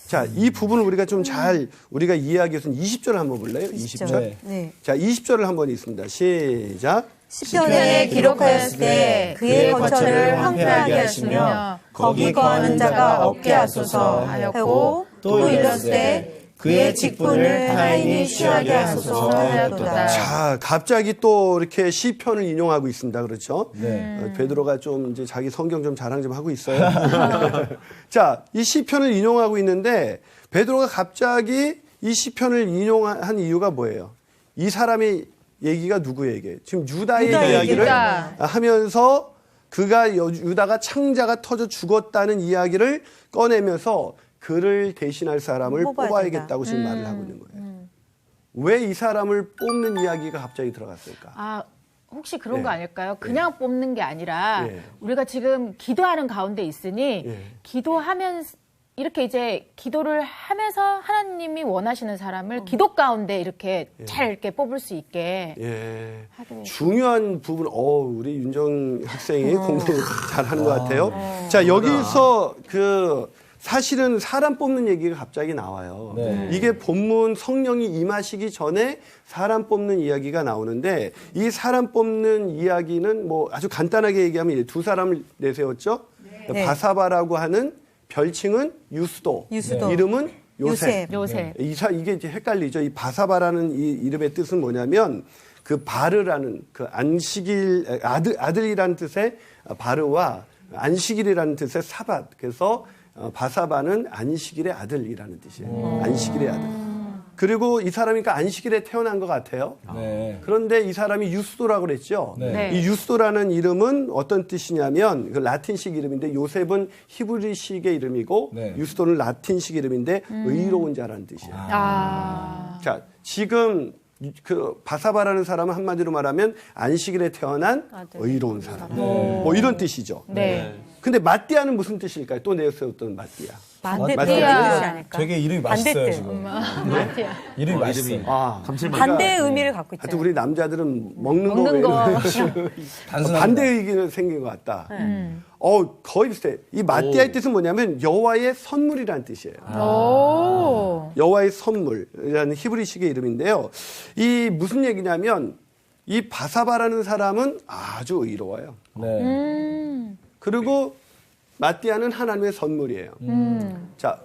자, 이 부분을 우리가 좀 잘 우리가 이해하기 위해서는 20절을 한번 볼래요? 20절. 네. 자, 20절을 한번 읽습니다. 시작. 시편에 기록하였을 때 그의 거처를 황폐하게 하시며 거기 거하는 자가 없게 하소서 하였고 또 이르렀을 때 그의 직분을 타인이 취하게 하소서 하였도다. 자, 갑자기 또 이렇게 시편을 인용하고 있습니다. 그렇죠? 네. 베드로가 좀 이제 자기 성경 좀 자랑 좀 하고 있어요. 자, 이 시편을 인용하고 있는데 베드로가 갑자기 이 시편을 인용한 이유가 뭐예요? 이 사람의 얘기가 누구에게? 지금 유다의 이야기를 하면서 그가 유다가 창자가 터져 죽었다는 이야기를 꺼내면서 그를 대신할 사람을 뽑아야겠다고 지금 말을 하고 있는 거예요. 왜 이 사람을 뽑는 이야기가 갑자기 들어갔을까? 아, 혹시 그런 예. 거 아닐까요? 그냥 뽑는 게 아니라 예. 우리가 지금 기도하는 가운데 있으니 예. 기도하면서 이렇게 이제 기도를 하면서 하나님이 원하시는 사람을 기도 가운데 이렇게 잘 이렇게 뽑을 수 있게. 예. 중요한 부분, 우리 윤정 학생이 공부 잘하는 것 같아요. 자, 여기서 사실은 사람 뽑는 얘기가 갑자기 나와요. 네. 이게 본문 성령이 임하시기 전에 사람 뽑는 이야기가 나오는데 이 사람 뽑는 이야기는 뭐 아주 간단하게 얘기하면 이제 두 사람을 내세웠죠. 네. 바사바라고 하는 별칭은 유스도. 이름은 요셉. 이게 이제 헷갈리죠. 이 바사바라는 이 이름의 뜻은 뭐냐면 그 바르라는 그 안식일 아들이라는 뜻의 바르와 안식일이라는 뜻의 사밧. 그래서 바사바는 안식일의 아들이라는 뜻이에요. 안식일의 아들. 그리고 이 사람이 그러니까 안식일에 태어난 것 같아요. 네. 그런데 이 사람이 유스도라고 그랬죠. 네. 이 유스도라는 이름은 어떤 뜻이냐면 그 라틴식 이름인데 요셉은 히브리식의 이름이고 네. 유스도는 라틴식 이름인데 의로운 자라는 뜻이에요. 자, 지금 그 바사바라는 사람은 한마디로 말하면 안식일에 태어난 의로운 사람. 뭐 이런 뜻이죠. 네. 근데 마띠아는 무슨 뜻일까요? 또 내세웠던 마띠아. 반대뜻이 마띠아. 아닐까? 되게 이름이 맛있어요, 반대뜻. 지금. 이름이 맛있어요. 감칠맛. 반대의 의미를 갖고 하여튼 있잖아요. 우리 남자들은 먹는 먹는 거. 단순합니다. 반대 의기가 생긴 것 같다. 거의 비슷해. 이 마띠아의 뜻은 뭐냐면 여호와의 선물이라는 뜻이에요. 오. 여호와의 선물이라는 히브리식의 이름인데요. 이 무슨 얘기냐면 이 바사바라는 사람은 아주 의로워요. 네. 그리고 마띠아는 하나님의 선물이에요. 자,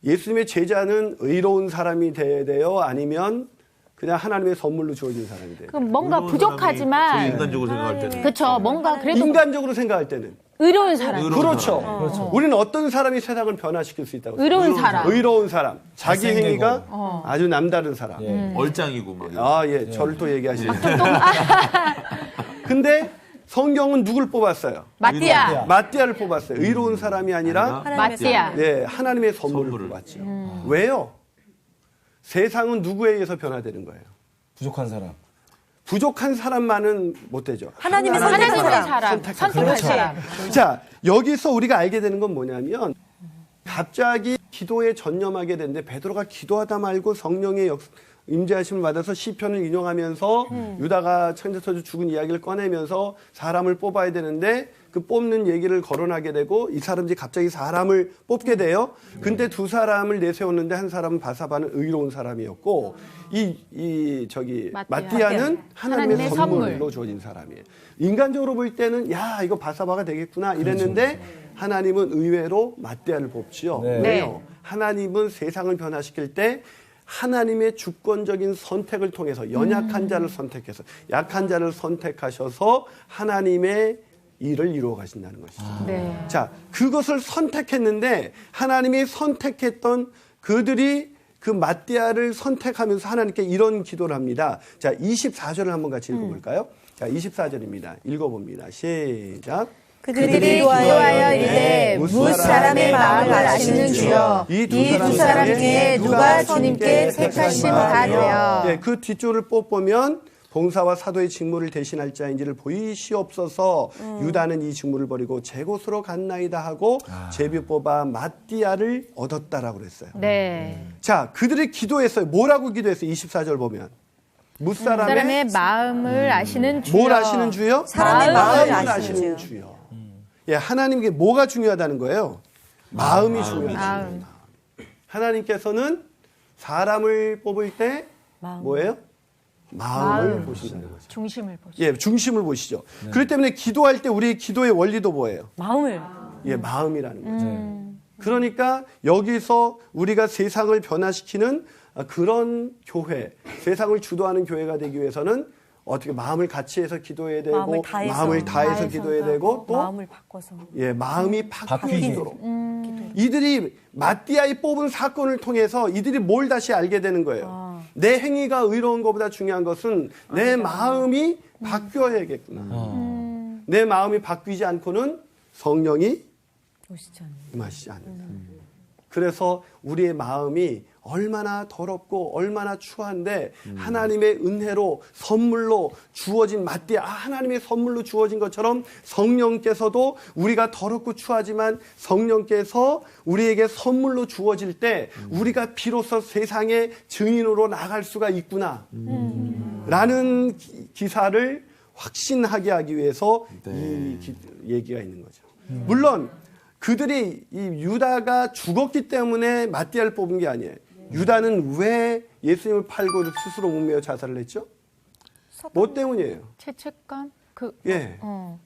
예수님의 제자는 의로운 사람이 돼야 돼요? 아니면 그냥 하나님의 선물로 주어진 사람이 돼요? 그럼 뭔가 저희 부족하지만 인간적으로 생각할 때는. 그렇죠. 뭔가 그래도 인간적으로 생각할 때는 의로운 사람. 그렇죠. 우리는 어떤 사람이 세상을 변화시킬 수 있다고 생각해요? 의로운 사람. 의로운 사람. 자기 잘생기고. 행위가 아주 남다른 사람. 얼짱이고 막. 저를 또 얘기하시네요. 근데 성경은 누굴 뽑았어요? 마띠아. 마띠아를 뽑았어요. 의로운 사람이 아니라 마띠아. 하나님의 선물을 뽑았죠. 왜요? 세상은 누구에 의해서 변화되는 거예요? 부족한 사람. 부족한 사람만은 못 되죠. 하나님의 하나님의 선택한 사람. 선택한 그렇죠. 사람. 자, 여기서 우리가 알게 되는 건 뭐냐면 갑자기 기도에 전념하게 되는데 베드로가 기도하다 말고 성령의 임재하심을 받아서 시편을 인용하면서 유다가 창자 터져 죽은 이야기를 꺼내면서 사람을 뽑아야 되는데 그 뽑는 얘기를 거론하게 되고 이 사람들이 갑자기 사람을 뽑게 돼요. 근데 두 사람을 내세웠는데 한 사람은 바사바는 의로운 사람이었고 마띠아는 하나님의 선물로 주어진 사람이에요. 인간적으로 볼 때는 야 이거 바사바가 되겠구나 이랬는데 하나님은 의외로 마띠아를 뽑지요. 네. 왜요? 하나님은 세상을 변화시킬 때 하나님의 주권적인 선택을 통해서 연약한 자를 선택해서 약한 자를 선택하셔서 하나님의 일을 이루어 가신다는 것이죠. 네. 자, 그것을 선택했는데 하나님이 선택했던 그들이 그 마띠아를 선택하면서 하나님께 이런 기도를 합니다. 자, 24절을 한번 같이 읽어볼까요? 자, 24절입니다. 읽어봅니다. 시작. 그들이 기도하여 이르되 무엇 사람의 마음을 아시는 주여 이 두 사람 중에 누가 주님께 택하심 받으려. 예, 그 뒷줄을 뽑으면 봉사와 사도의 직무를 대신할 자인지를 보이시옵소서. 유다는 이 직무를 버리고 제 곳으로 갔나이다 하고 제비 뽑아 마띠아를 얻었다라고 그랬어요. 네. 자, 그들이 기도했어요. 뭐라고 기도했어요? 24절 보면. 사람의 마음을 아시는 주여. 뭘 아시는 주요? 사람의 마음을 아시는 주요. 예, 하나님께 뭐가 중요하다는 거예요? 마음이 중요하다. 하나님께서는 사람을 뽑을 때 뭐예요? 마음을 보신다는 거죠. 중심을 보죠. 예, 중심을 보시죠. 그렇기 때문에 기도할 때 우리 기도의 원리도 뭐예요? 마음을. 예, 마음이라는 거죠. 그러니까 여기서 우리가 세상을 변화시키는 그런 교회, 세상을 주도하는 교회가 되기 위해서는 어떻게 마음을 같이 해서 기도해야 되고 마음을 다해서 기도해야 되고 또 마음을 바꿔서 예, 마음이 바뀌도록 이들이 마띠아이 뽑은 사건을 통해서 이들이 뭘 다시 알게 되는 거예요. 내 행위가 의로운 것보다 중요한 것은 내 마음이 바뀌어야겠구나. 내 마음이 바뀌지 않고는 성령이 임하시지 않는다. 그래서 우리의 마음이 얼마나 더럽고 얼마나 추한데 하나님의 은혜로 선물로 주어진 마띠아, 하나님의 선물로 주어진 것처럼 성령께서도 우리가 더럽고 추하지만 성령께서 우리에게 선물로 주어질 때 우리가 비로소 세상의 증인으로 나갈 수가 있구나 라는 기사를 확신하게 하기 위해서 이 얘기가 있는 거죠. 물론 그들이 이 유다가 죽었기 때문에 마띠아를 뽑은 게 아니에요. 유다는 왜 예수님을 팔고 스스로 목매어 자살을 했죠? 뭐 때문이에요? 죄책감?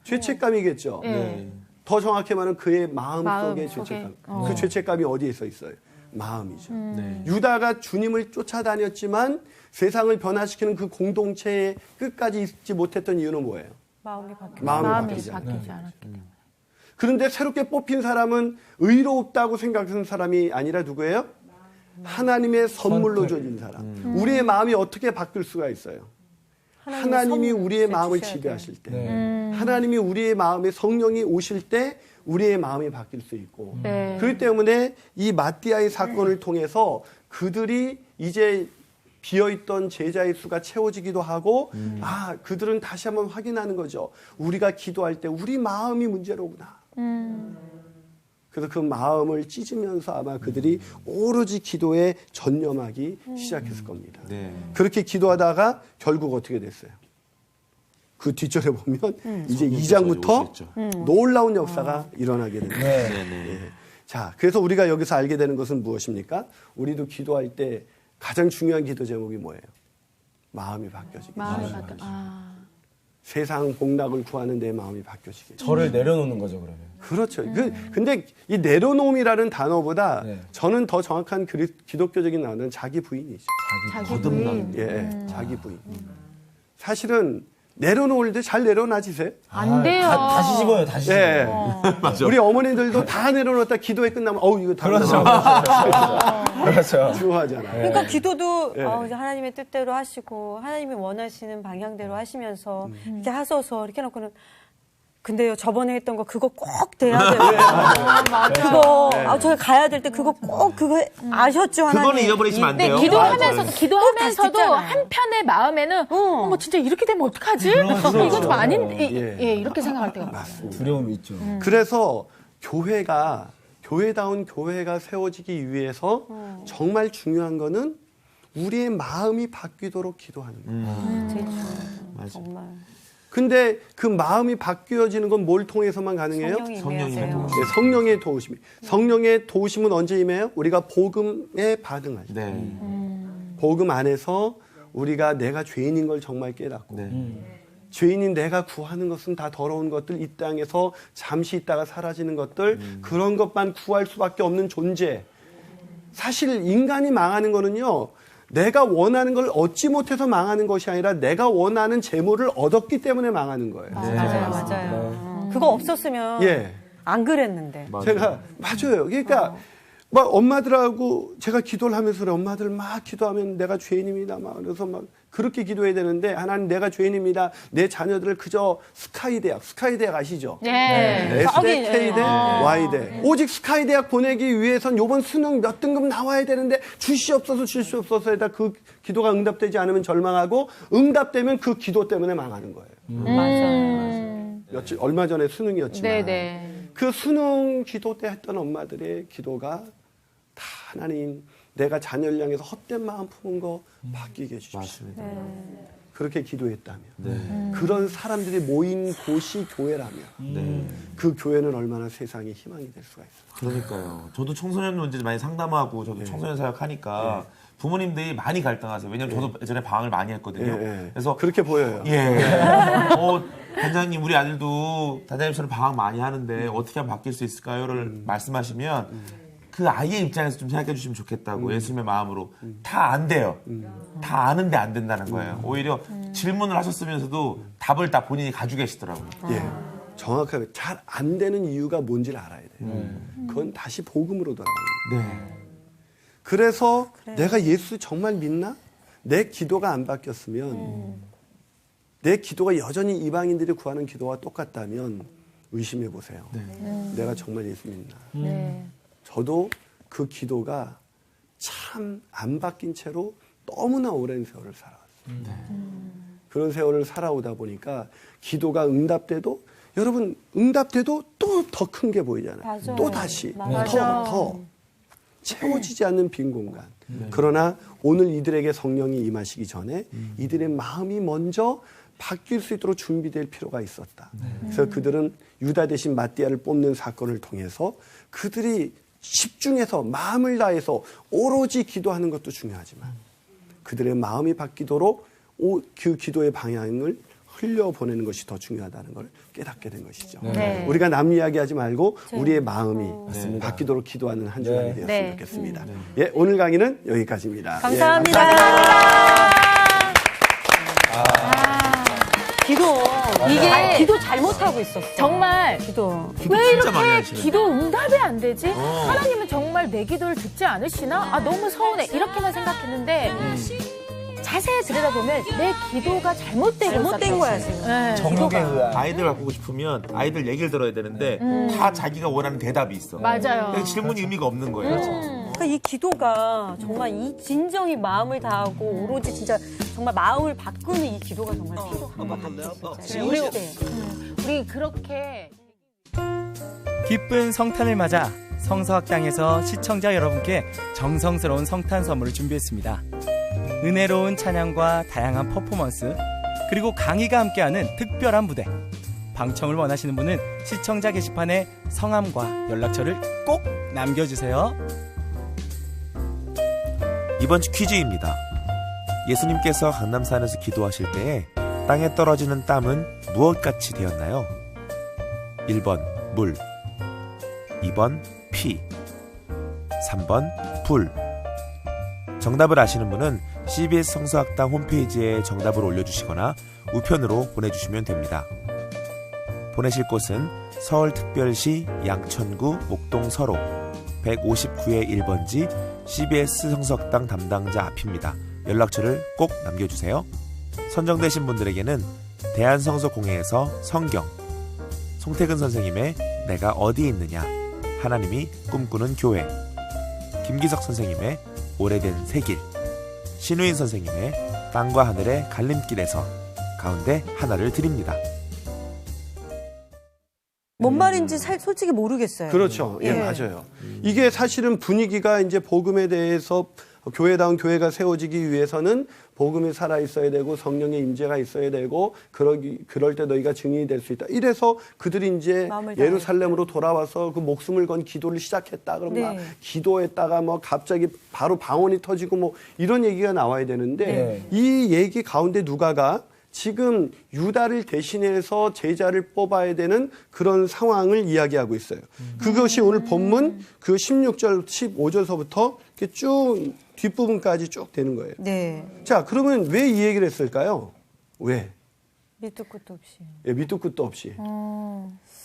죄책감이겠죠. 네. 더 정확히 말하면 그의 마음 속의 속에, 죄책감. 그 죄책감이 어디에 있어요? 마음이죠. 네. 유다가 주님을 쫓아다녔지만 세상을 변화시키는 그 공동체에 끝까지 있지 못했던 이유는 뭐예요? 마음이 바뀌어. 마음이 바뀌지 않았기 때문에. 그런데 새롭게 뽑힌 사람은 의롭다고 생각하는 사람이 아니라 누구예요? 하나님의 선물로 주어진 사람. 우리의 마음이 어떻게 바뀔 수가 있어요? 하나님이 우리의 마음을 지배하실 때, 하나님이 우리의 마음에 성령이 오실 때 우리의 마음이 바뀔 수 있고, 그렇기 때문에 이 마띠아의 사건을 통해서 그들이 이제 비어있던 제자의 수가 채워지기도 하고, 그들은 다시 한번 확인하는 거죠. 우리가 기도할 때 우리 마음이 문제로구나. 그래서 그 마음을 찢으면서 아마 그들이 오로지 기도에 전념하기 시작했을 겁니다. 네. 그렇게 기도하다가 결국 어떻게 됐어요? 그 뒷절에 보면 이제 2장부터 놀라운 역사가 일어나게 됩니다. 예. 자, 그래서 우리가 여기서 알게 되는 것은 무엇입니까? 우리도 기도할 때 가장 중요한 기도 제목이 뭐예요? 마음이 바뀌어지게. 마음이 바뀌어. 세상 복락을 구하는 내 마음이 바뀌어지게. 저를 내려놓는 거죠, 그러면. 그렇죠. 근데 이 내려놓음이라는 단어보다 저는 더 정확한 기독교적인 단어는 자기 부인이죠. 자기 부인. 예, 자기 부인. 사실은 내려놓을 때 잘 내려놔지세요? 안 돼요. 다시 집어요, 다시 집어요. 예. 우리 어머니들도 다 내려놓았다 기도회 끝나면 이거 다 그렇죠. 좋아하잖아요. 그러니까 기도도 예. 이제 하나님의 뜻대로 하시고 하나님이 원하시는 방향대로 하시면서 이렇게 하소서 이렇게 해놓고는 근데요 저번에 했던 거 그거 꼭 돼야 돼요. 그거 저희 가야 될 때 그거 꼭 그거 아셨죠 하나님. 그거는 잃어버리시면 안 돼요. 기도하면서도 한편의 마음에는 어머 진짜 이렇게 되면 어떡하지? 이거 좀 아닌데 이렇게 생각할 때가 많아요. 두려움이 있죠. 그래서 교회다운 교회가 세워지기 위해서 정말 중요한 거는 우리의 마음이 바뀌도록 기도하는 거예요. 맞아. 정말. 근데 그 마음이 바뀌어지는 건 뭘 통해서만 가능해요? 성령의 네, 성령의 도우심이. 성령의 도우심은 언제 임해요? 우리가 복음에 반응하죠. 네. 복음 안에서 우리가 내가 죄인인 걸 정말 깨닫고 네. 죄인인 내가 구하는 것은 다 더러운 것들, 이 땅에서 잠시 있다가 사라지는 것들, 그런 것만 구할 수밖에 없는 존재. 사실 인간이 망하는 거는요, 내가 원하는 걸 얻지 못해서 망하는 것이 아니라 내가 원하는 재물을 얻었기 때문에 망하는 거예요. 맞아요. 그거 없었으면 예. 안 그랬는데. 제가 맞아요. 그러니까 막 엄마들하고 제가 기도를 하면서 그래. 엄마들 막 기도하면 내가 죄인입니다. 막 그래서 막 그렇게 기도해야 되는데 하나님 내가 죄인입니다. 내 자녀들을 그저 스카이 대학 아시죠? 네. S대, K대, Y대. 오직 스카이 대학 보내기 위해선 요번 수능 몇 등급 나와야 되는데 주시옵소서 해다 그 기도가 응답되지 않으면 절망하고 응답되면 그 기도 때문에 망하는 거예요. 맞아요. 얼마 전에 수능이었지만 네네. 그 수능 기도 때 했던 엄마들의 기도가 다 하나님 내가 자녀를 향해서 헛된 마음 품은 거 바뀌게 해주십시오. 맞습니다. 그렇게 기도했다면 그런 사람들이 모인 곳이 교회라면 네. 그 교회는 얼마나 세상에 희망이 될 수가 있어요. 그러니까요. 저도 청소년 문제 많이 상담하고 저도 청소년 사역하니까 부모님들이 많이 갈등하세요. 왜냐면 저도 예전에 방황을 많이 했거든요. 그래서 그렇게 보여요. 단장님 우리 아들도 단장님처럼 방황 많이 하는데 어떻게 하면 바뀔 수 있을까요?를 말씀하시면 그 아이의 입장에서 좀 생각해 주시면 좋겠다고 예수님의 마음으로 다 안 돼요. 다 아는데 안 된다는 거예요. 오히려 질문을 하셨으면서도 답을 다 본인이 가지고 계시더라고요. 예, 정확하게 잘 안 되는 이유가 뭔지를 알아야 돼요. 그건 다시 복음으로 돌아가는 거예요. 네. 그래서 내가 예수 정말 믿나? 내 기도가 안 바뀌었으면 내 기도가 여전히 이방인들이 구하는 기도와 똑같다면 의심해 보세요. 내가 정말 예수 믿나? 저도 그 기도가 참 안 바뀐 채로 너무나 오랜 세월을 살아왔어요. 그런 세월을 살아오다 보니까 기도가 응답돼도 여러분 응답돼도 또 더 큰 게 보이잖아요. 맞아요. 또 다시 맞아. 더 채워지지 않는 빈 공간. 그러나 오늘 이들에게 성령이 임하시기 전에 이들의 마음이 먼저 바뀔 수 있도록 준비될 필요가 있었다. 그래서 그들은 유다 대신 마띠아를 뽑는 사건을 통해서 그들이 집중해서 마음을 다해서 오로지 기도하는 것도 중요하지만 그들의 마음이 바뀌도록 그 기도의 방향을 흘려보내는 것이 더 중요하다는 걸 깨닫게 된 것이죠. 네. 우리가 남 이야기하지 말고 우리의 마음이 바뀌도록 기도하는 한 주간이 되었으면 좋겠습니다. 예, 오늘 강의는 여기까지입니다. 감사합니다. 기도 잘못하고 있었어. 정말 기도. 왜 진짜 많이 이렇게 하시네. 기도 응답이 안 되지? 하나님은 정말 내 기도를 듣지 않으시나? 아 너무 서운해. 이렇게만 생각했는데 자세히 들여다보면 내 기도가 잘못된 거야 지금. 네. 정욕에 의한 아이들 바꾸고 싶으면 아이들 얘기를 들어야 되는데 다 자기가 원하는 대답이 있어. 맞아요. 그래서 질문이 의미가 없는 거예요. 그러니까 이 기도가 정말 이 진정이 마음을 다하고 오로지 진짜 정말 마음을 바꾸는 이 기도가 정말 필요한 것 같아요. 진짜. 우리 그렇게 기쁜 성탄을 맞아 성서학당에서 시청자 여러분께 정성스러운 성탄 선물을 준비했습니다. 은혜로운 찬양과 다양한 퍼포먼스 그리고 강의가 함께하는 특별한 무대. 방청을 원하시는 분은 시청자 게시판에 성함과 연락처를 꼭 남겨주세요. 이번 주 퀴즈입니다. 예수님께서 강남산에서 기도하실 때에 땅에 떨어지는 땀은 무엇같이 되었나요? 1번 물, 2번 피, 3번 불. 정답을 아시는 분은 CBS 성서학당 홈페이지에 정답을 올려주시거나 우편으로 보내주시면 됩니다. 보내실 곳은 서울특별시 양천구 목동서로 159의 1번지 CBS 성서학당 담당자 앞입니다. 연락처를 꼭 남겨주세요. 선정되신 분들에게는 대한성서공회에서 성경, 송태근 선생님의 내가 어디 있느냐, 하나님이 꿈꾸는 교회, 김기석 선생님의 오래된 새길, 신우인 선생님의 땅과 하늘의 갈림길에서 가운데 하나를 드립니다. 뭔 말인지 솔직히 모르겠어요. 그렇죠. 예, 맞아요. 이게 사실은 분위기가 이제 복음에 대해서 교회다운 교회가 세워지기 위해서는 복음이 살아 있어야 되고 성령의 임재가 있어야 되고 그럴 때 너희가 증인이 될 수 있다. 이래서 그들이 이제 마음을 예루살렘으로 돌아와서 그 목숨을 건 기도를 시작했다. 그럼 막 기도했다가 뭐 갑자기 바로 방언이 터지고 뭐 이런 얘기가 나와야 되는데 이 얘기 가운데 누가가 지금 유다를 대신해서 제자를 뽑아야 되는 그런 상황을 이야기하고 있어요. 그것이 오늘 본문 그 16절, 15절서부터 이렇게 쭉 뒷부분까지 쭉 되는 거예요. 네. 자, 그러면 왜 이 얘기를 했을까요? 왜? 밑도 끝도 없이. 예, 밑도 끝도 없이.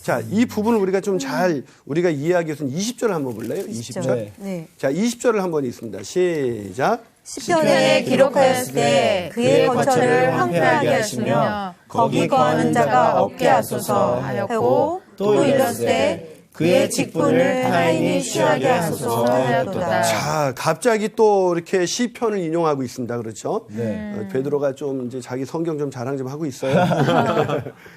자, 이 부분을 우리가 좀 잘 우리가 이해하기 위해서는 20절 한번 볼래요? 20절. 네. 자, 20절을 한번 읽습니다. 시작. 시편에 기록하였을 때 그의 거처를 황폐하게 하시며 거기 거하는 자가 없게 하소서 하였고 또 이르렀을 때 그의 직분을 타인이 취하게 하소서 하였도다. 자, 갑자기 또 이렇게 시편을 인용하고 있습니다. 그렇죠? 네. 베드로가 좀 이제 자기 성경 좀 자랑 좀 하고 있어요.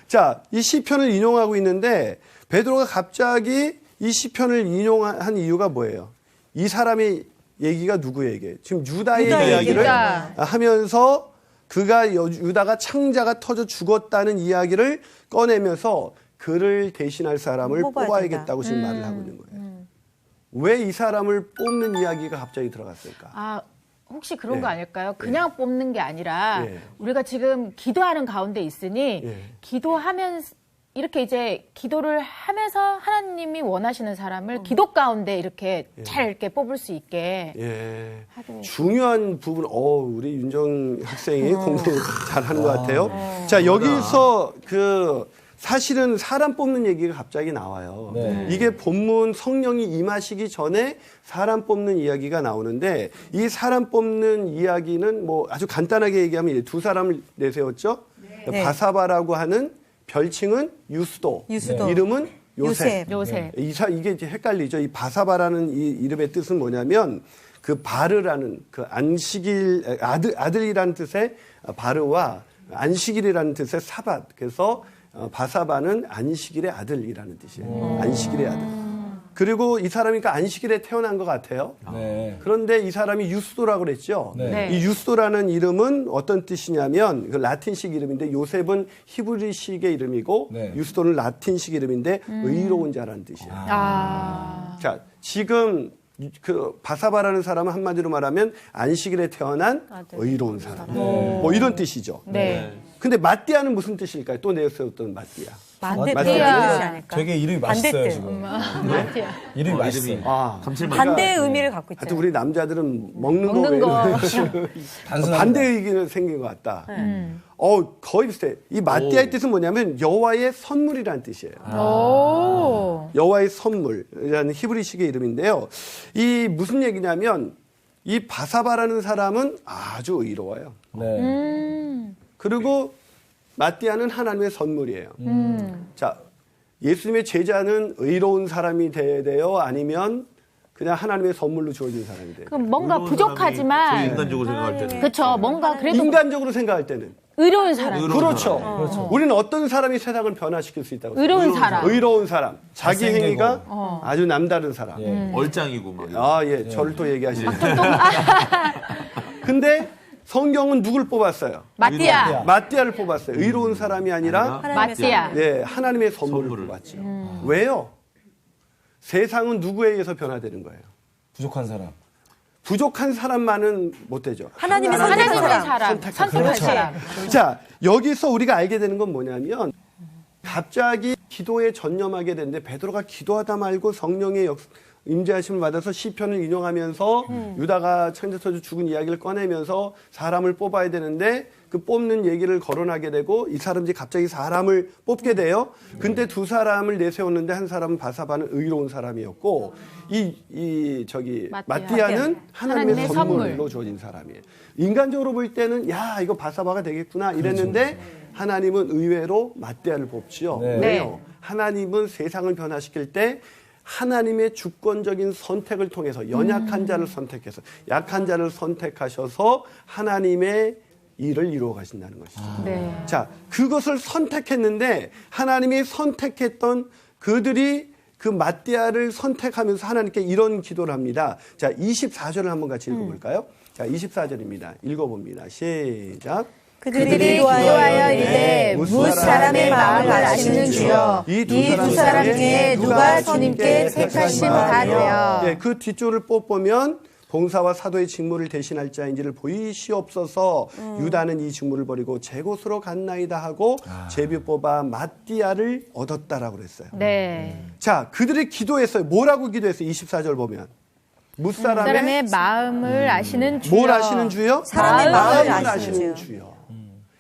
자, 이 시편을 인용하고 있는데 베드로가 갑자기 이 시편을 인용한 이유가 뭐예요? 이 사람의 얘기가 누구에게? 지금 유다의 이야기를 유다. 하면서 유다가 창자가 터져 죽었다는 이야기를 꺼내면서 그를 대신할 사람을 뽑아야겠다고 지금 말을 하고 있는 거예요. 왜 이 사람을 뽑는 이야기가 갑자기 들어갔을까? 아, 혹시 그런 예. 거 아닐까요? 그냥 뽑는 게 아니라 예. 우리가 지금 기도하는 가운데 있으니 예. 기도하면서 이렇게 이제 기도를 하면서 하나님이 원하시는 사람을 기도 가운데 이렇게 잘 이렇게 뽑을 수 있게. 예. 하도. 중요한 부분, 우리 윤정 학생이 공부 잘하는 것 같아요. 자, 여기서 사실은 사람 뽑는 얘기가 갑자기 나와요. 네. 이게 본문 성령이 임하시기 전에 사람 뽑는 이야기가 나오는데 이 사람 뽑는 이야기는 뭐 아주 간단하게 얘기하면 두 사람을 내세웠죠. 네. 바사바라고 하는 별칭은 유스도. 유스도. 이름은 요셉. 요새. 이게 이제 헷갈리죠. 이 바사바라는 이 이름의 뜻은 뭐냐면 그 바르라는 그 안식일 아들이라는 뜻의 바르와 안식일이라는 뜻의 사밧. 그래서 바사바는 안식일의 아들이라는 뜻이에요. 안식일의 아들. 그리고 이 사람이 그러니까 안식일에 태어난 것 같아요. 네. 그런데 이 사람이 유스도라고 그랬죠. 네. 이 유스도라는 이름은 어떤 뜻이냐면 그 라틴식 이름인데 요셉은 히브리식의 이름이고 네. 유스도는 라틴식 이름인데 의로운 자라는 뜻이에요. 자, 지금 그 바사바라는 사람은 한마디로 말하면 안식일에 태어난 의로운 사람. 뭐 이런 뜻이죠. 네. 근데 마띠아는 무슨 뜻일까요? 또 내세웠던 마띠아. 반대 맞아요. 뜻이 아닐까? 되게 이름이 맛있어요, 반대뜻. 지금. 이름이 맛있어요. 감칠맛. 반대의 의미를 갖고 하여튼 있죠. 우리 남자들은 먹는 먹는 거 거. 단순합니다. 반대 의견이 생긴 것 같다. 거의 비슷해. 이 마띠아의 뜻은 뭐냐면 여호와의 선물이라는 뜻이에요. 오. 여호와의 선물이라는 히브리식의 이름인데요. 이 무슨 얘기냐면 이 바사바라는 사람은 아주 의로워요. 네. 그리고 마띠아는 하나님의 선물이에요. 자, 예수님의 제자는 의로운 사람이 돼야 돼요? 아니면 그냥 하나님의 선물로 주어진 사람이 돼요? 그럼 뭔가 제일 부족하지만 인간적으로 생각할 때는 그렇죠. 뭔가 그래도 인간적으로 생각할 때는 의로운 사람. 그렇죠. 우리는 어떤 사람이 세상을 변화시킬 수 있다고 의로운 생각해요? 사람. 의로운 사람. 자기 잘생기고. 행위가 아주 남다른 사람. 예. 얼짱이고 막. 아, 예. 저를 또 얘기하시네요. 근데 성경은 누굴 뽑았어요? 마띠아. 마띠아를 뽑았어요. 의로운 사람이 아니라 마띠아. 예, 하나님의 선물을 뽑았죠. 왜요? 세상은 누구에 의해서 변화되는 거예요? 부족한 사람. 부족한 사람만은 못 되죠. 하나님의 하나님의 선택한 사람. 선택한 그렇죠. 사람. 자, 여기서 우리가 알게 되는 건 뭐냐면 갑자기 기도에 전념하게 되는데 베드로가 기도하다 말고 성령의 임재하심을 받아서 시편을 인용하면서 유다가 창자 터져 죽은 이야기를 꺼내면서 사람을 뽑아야 되는데 그 뽑는 얘기를 거론하게 되고 이 사람들이 갑자기 사람을 뽑게 돼요. 근데 두 사람을 내세웠는데 한 사람은 바사바는 의로운 사람이었고 마띠아는 하나님의 선물로 주어진 사람이에요. 인간적으로 볼 때는 야 이거 바사바가 되겠구나 이랬는데 하나님은 의외로 마띠아를 뽑지요. 네. 왜요? 하나님은 세상을 변화시킬 때 하나님의 주권적인 선택을 통해서 연약한 자를 선택해서 약한 자를 선택하셔서 하나님의 일을 이루어 가신다는 것이죠. 네. 자, 그것을 선택했는데 하나님이 선택했던 그들이 그 마띠아를 선택하면서 하나님께 이런 기도를 합니다. 자, 24절을 한번 같이 읽어볼까요? 자, 24절입니다. 읽어봅니다. 시작. 그들이 기도하여 이르되 뭇 사람의 마음을 아시는 주여 이 두 사람 중에 누가 주님께 택하심 받으려. 예, 그 뒷줄을 뽑으면 봉사와 사도의 직무를 대신할 자인지를 보이시옵소서. 유다는 이 직무를 버리고 제 곳으로 갔나이다 하고 제비 뽑아 마띠아를 얻었다라고 그랬어요. 네. 자, 그들이 기도했어요. 뭐라고 기도했어요? 24절 보면. 무사람의 사람의 마음을 아시는 주여. 뭘 아시는 주요? 사람의 마음을 마음을 아시는 아시는 주요.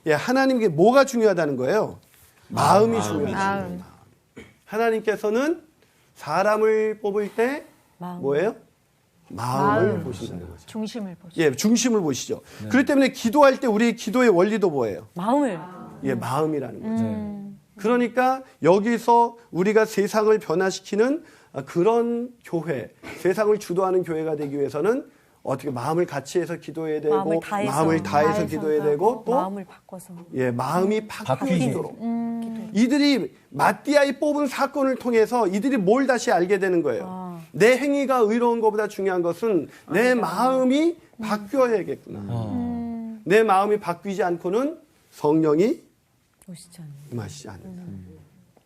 예, 하나님께 뭐가 중요하다는 거예요? 마음이 중요하다는 마음. 거예요. 하나님께서는 사람을 뽑을 때 뭐예요? 마음을 보신다는 거죠. 중심을 보시죠. 예, 중심을 보시죠. 그렇기 때문에 기도할 때 우리의 기도의 원리도 뭐예요? 마음을. 예, 마음이라는 거죠. 그러니까 여기서 우리가 세상을 변화시키는 그런 교회, 세상을 주도하는 교회가 되기 위해서는 어떻게 마음을 같이 해서 기도해야 되고 마음을 다해서 기도해야 되고 또 마음을 바꿔서 예, 마음이 바뀌도록. 이들이 마띠아이 뽑은 사건을 통해서 이들이 뭘 다시 알게 되는 거예요. 내 행위가 의로운 것보다 중요한 것은 내 마음이 바뀌어야겠구나. 내 마음이 바뀌지 않고는 성령이 임하시지 않는다.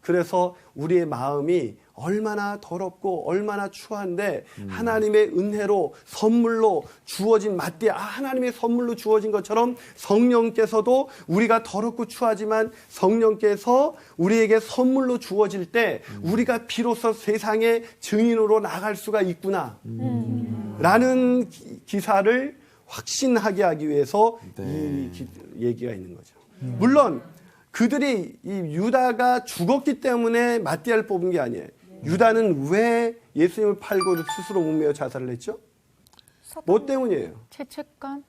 그래서 우리의 마음이 얼마나 더럽고 얼마나 추한데 하나님의 은혜로 선물로 주어진 마띠아, 하나님의 선물로 주어진 것처럼 성령께서도 우리가 더럽고 추하지만 성령께서 우리에게 선물로 주어질 때 우리가 비로소 세상의 증인으로 나갈 수가 있구나 라는 기사를 확신하게 하기 위해서 이 얘기가 있는 거죠. 물론 그들이 이 유다가 죽었기 때문에 마띠아를 뽑은 게 아니에요. 유다는 왜 예수님을 팔고 스스로 목매어 자살을 했죠? 뭐 때문이에요? 죄책감?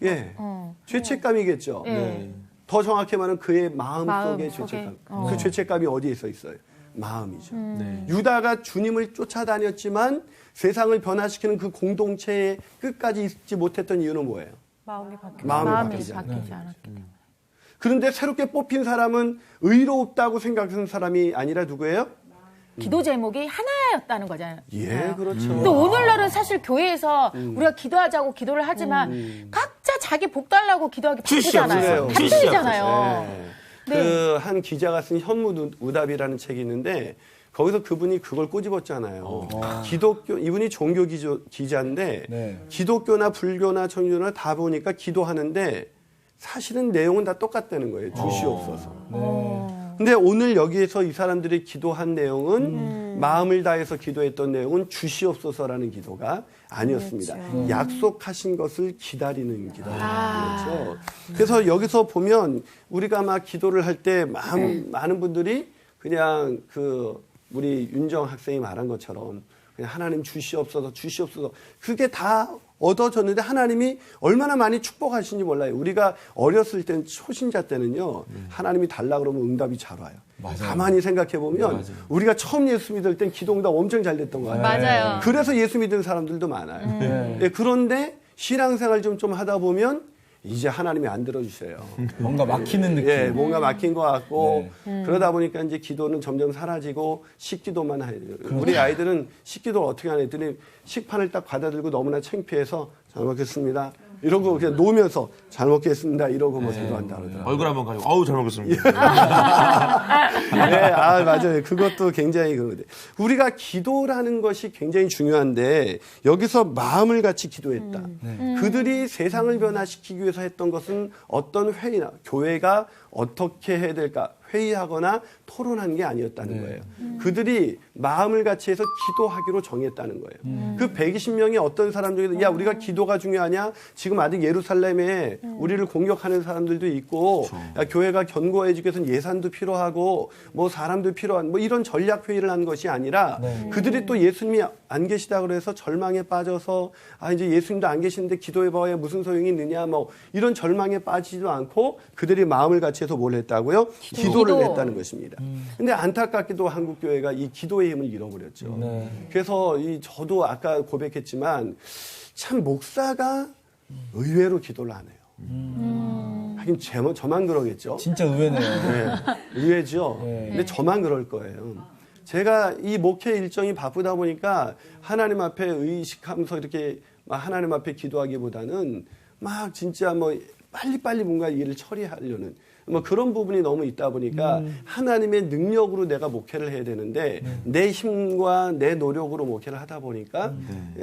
예, 죄책감이겠죠. 예. 더 정확히 말하면 그의 마음 속의 속에. 죄책감. 그 죄책감이 어디에 서 있어요? 마음이죠. 유다가 주님을 쫓아다녔지만 세상을 변화시키는 그 공동체에 끝까지 있지 못했던 이유는 뭐예요? 마음이 바뀌어. 마음이 바뀌지 바뀌지 않았기 때문에. 그런데 새롭게 뽑힌 사람은 의롭다고 생각하는 사람이 아니라 누구예요? 기도 제목이 하나였다는 거잖아요. 예, 그렇죠. 근데 오늘날은 사실 교회에서 우리가 기도하자고 기도를 하지만 각자 자기 복 달라고 기도하기 바쁘잖아요. 그래요. 바쁘잖아요. 그 한 기자가 쓴 현무의답이라는 책이 있는데 거기서 그분이 그걸 꼬집었잖아요. 기독교, 이분이 종교 기자인데 네. 기독교나 불교나 천주교나 다 보니까 기도하는데 사실은 내용은 다 똑같다는 거예요. 주시옵소서. 근데 오늘 여기에서 이 사람들이 기도한 내용은 마음을 다해서 기도했던 내용은 주시옵소서라는 기도가 아니었습니다. 그렇죠. 약속하신 것을 기다리는 기도였죠. 그래서 여기서 보면 우리가 막 기도를 할 때 많은 분들이 그냥 우리 윤정 학생이 말한 것처럼 그냥 하나님 주시옵소서 주시옵소서 그게 다 얻어졌는데 하나님이 얼마나 많이 축복하시는지 몰라요. 우리가 어렸을 때는 초신자 때는요. 하나님이 달라 그러면 응답이 잘 와요. 맞아요. 가만히 생각해 보면 우리가 처음 예수 믿을 땐 기도 응답 엄청 잘 됐던 거 같아요. 맞아요. 그래서 예수 믿는 사람들도 많아요. 예, 그런데 신앙생활 좀 하다 보면 이제 하나님이 안 들어주세요. 뭔가 막히는 느낌. 예, 뭔가 막힌 것 같고 그러다 보니까 이제 기도는 점점 사라지고 식기도만 해요. 우리 아이들은 식기도를 어떻게 하냐 했더니 식판을 딱 받아들고 너무나 창피해서 잘 먹겠습니다. 이러고 그냥 놓으면서 잘 먹겠습니다. 이러고 뭐 기도한다 그러더라고요. 얼굴 한번 가지고 어우 잘 먹겠습니다. 네, 맞아요. 그것도 굉장히 그런데 우리가 기도라는 것이 굉장히 중요한데 여기서 마음을 같이 기도했다. 그들이 세상을 변화시키기 위해서 했던 것은 어떤 회의나 교회가 어떻게 해야 될까 회의하거나 토론한 게 아니었다는 거예요. 그들이 마음을 같이 해서 기도하기로 정했다는 거예요. 그 120명의 어떤 사람 중에서 야 우리가 기도가 중요하냐? 지금 아직 예루살렘에 우리를 공격하는 사람들도 있고 야, 교회가 견고해지기 위해서는 예산도 필요하고 뭐 사람도 필요한 뭐 이런 전략 회의를 한 것이 아니라 그들이 또 예수님이 안 계시다 그래서 절망에 빠져서 이제 예수님도 안 계시는데 기도해봐야 무슨 소용이 있느냐 뭐 이런 절망에 빠지지도 않고 그들이 마음을 같이 해서 뭘 했다고요? 기도를 했다는 것입니다. 근데 안타깝게도 한국 교회가 이 기도의 힘을 잃어버렸죠. 그래서 저도 아까 고백했지만 참 목사가 의외로 기도를 안 해요. 하긴 저만 그러겠죠. 진짜 의외네요. 네, 의외죠. 네. 근데 저만 그럴 거예요. 제가 이 목회 일정이 바쁘다 보니까 하나님 앞에 의식하면서 이렇게 막 하나님 앞에 기도하기보다는 막 진짜 뭐 빨리빨리 뭔가 일을 처리하려는 뭐 그런 부분이 너무 있다 보니까 하나님의 능력으로 내가 목회를 해야 되는데 내 힘과 내 노력으로 목회를 하다 보니까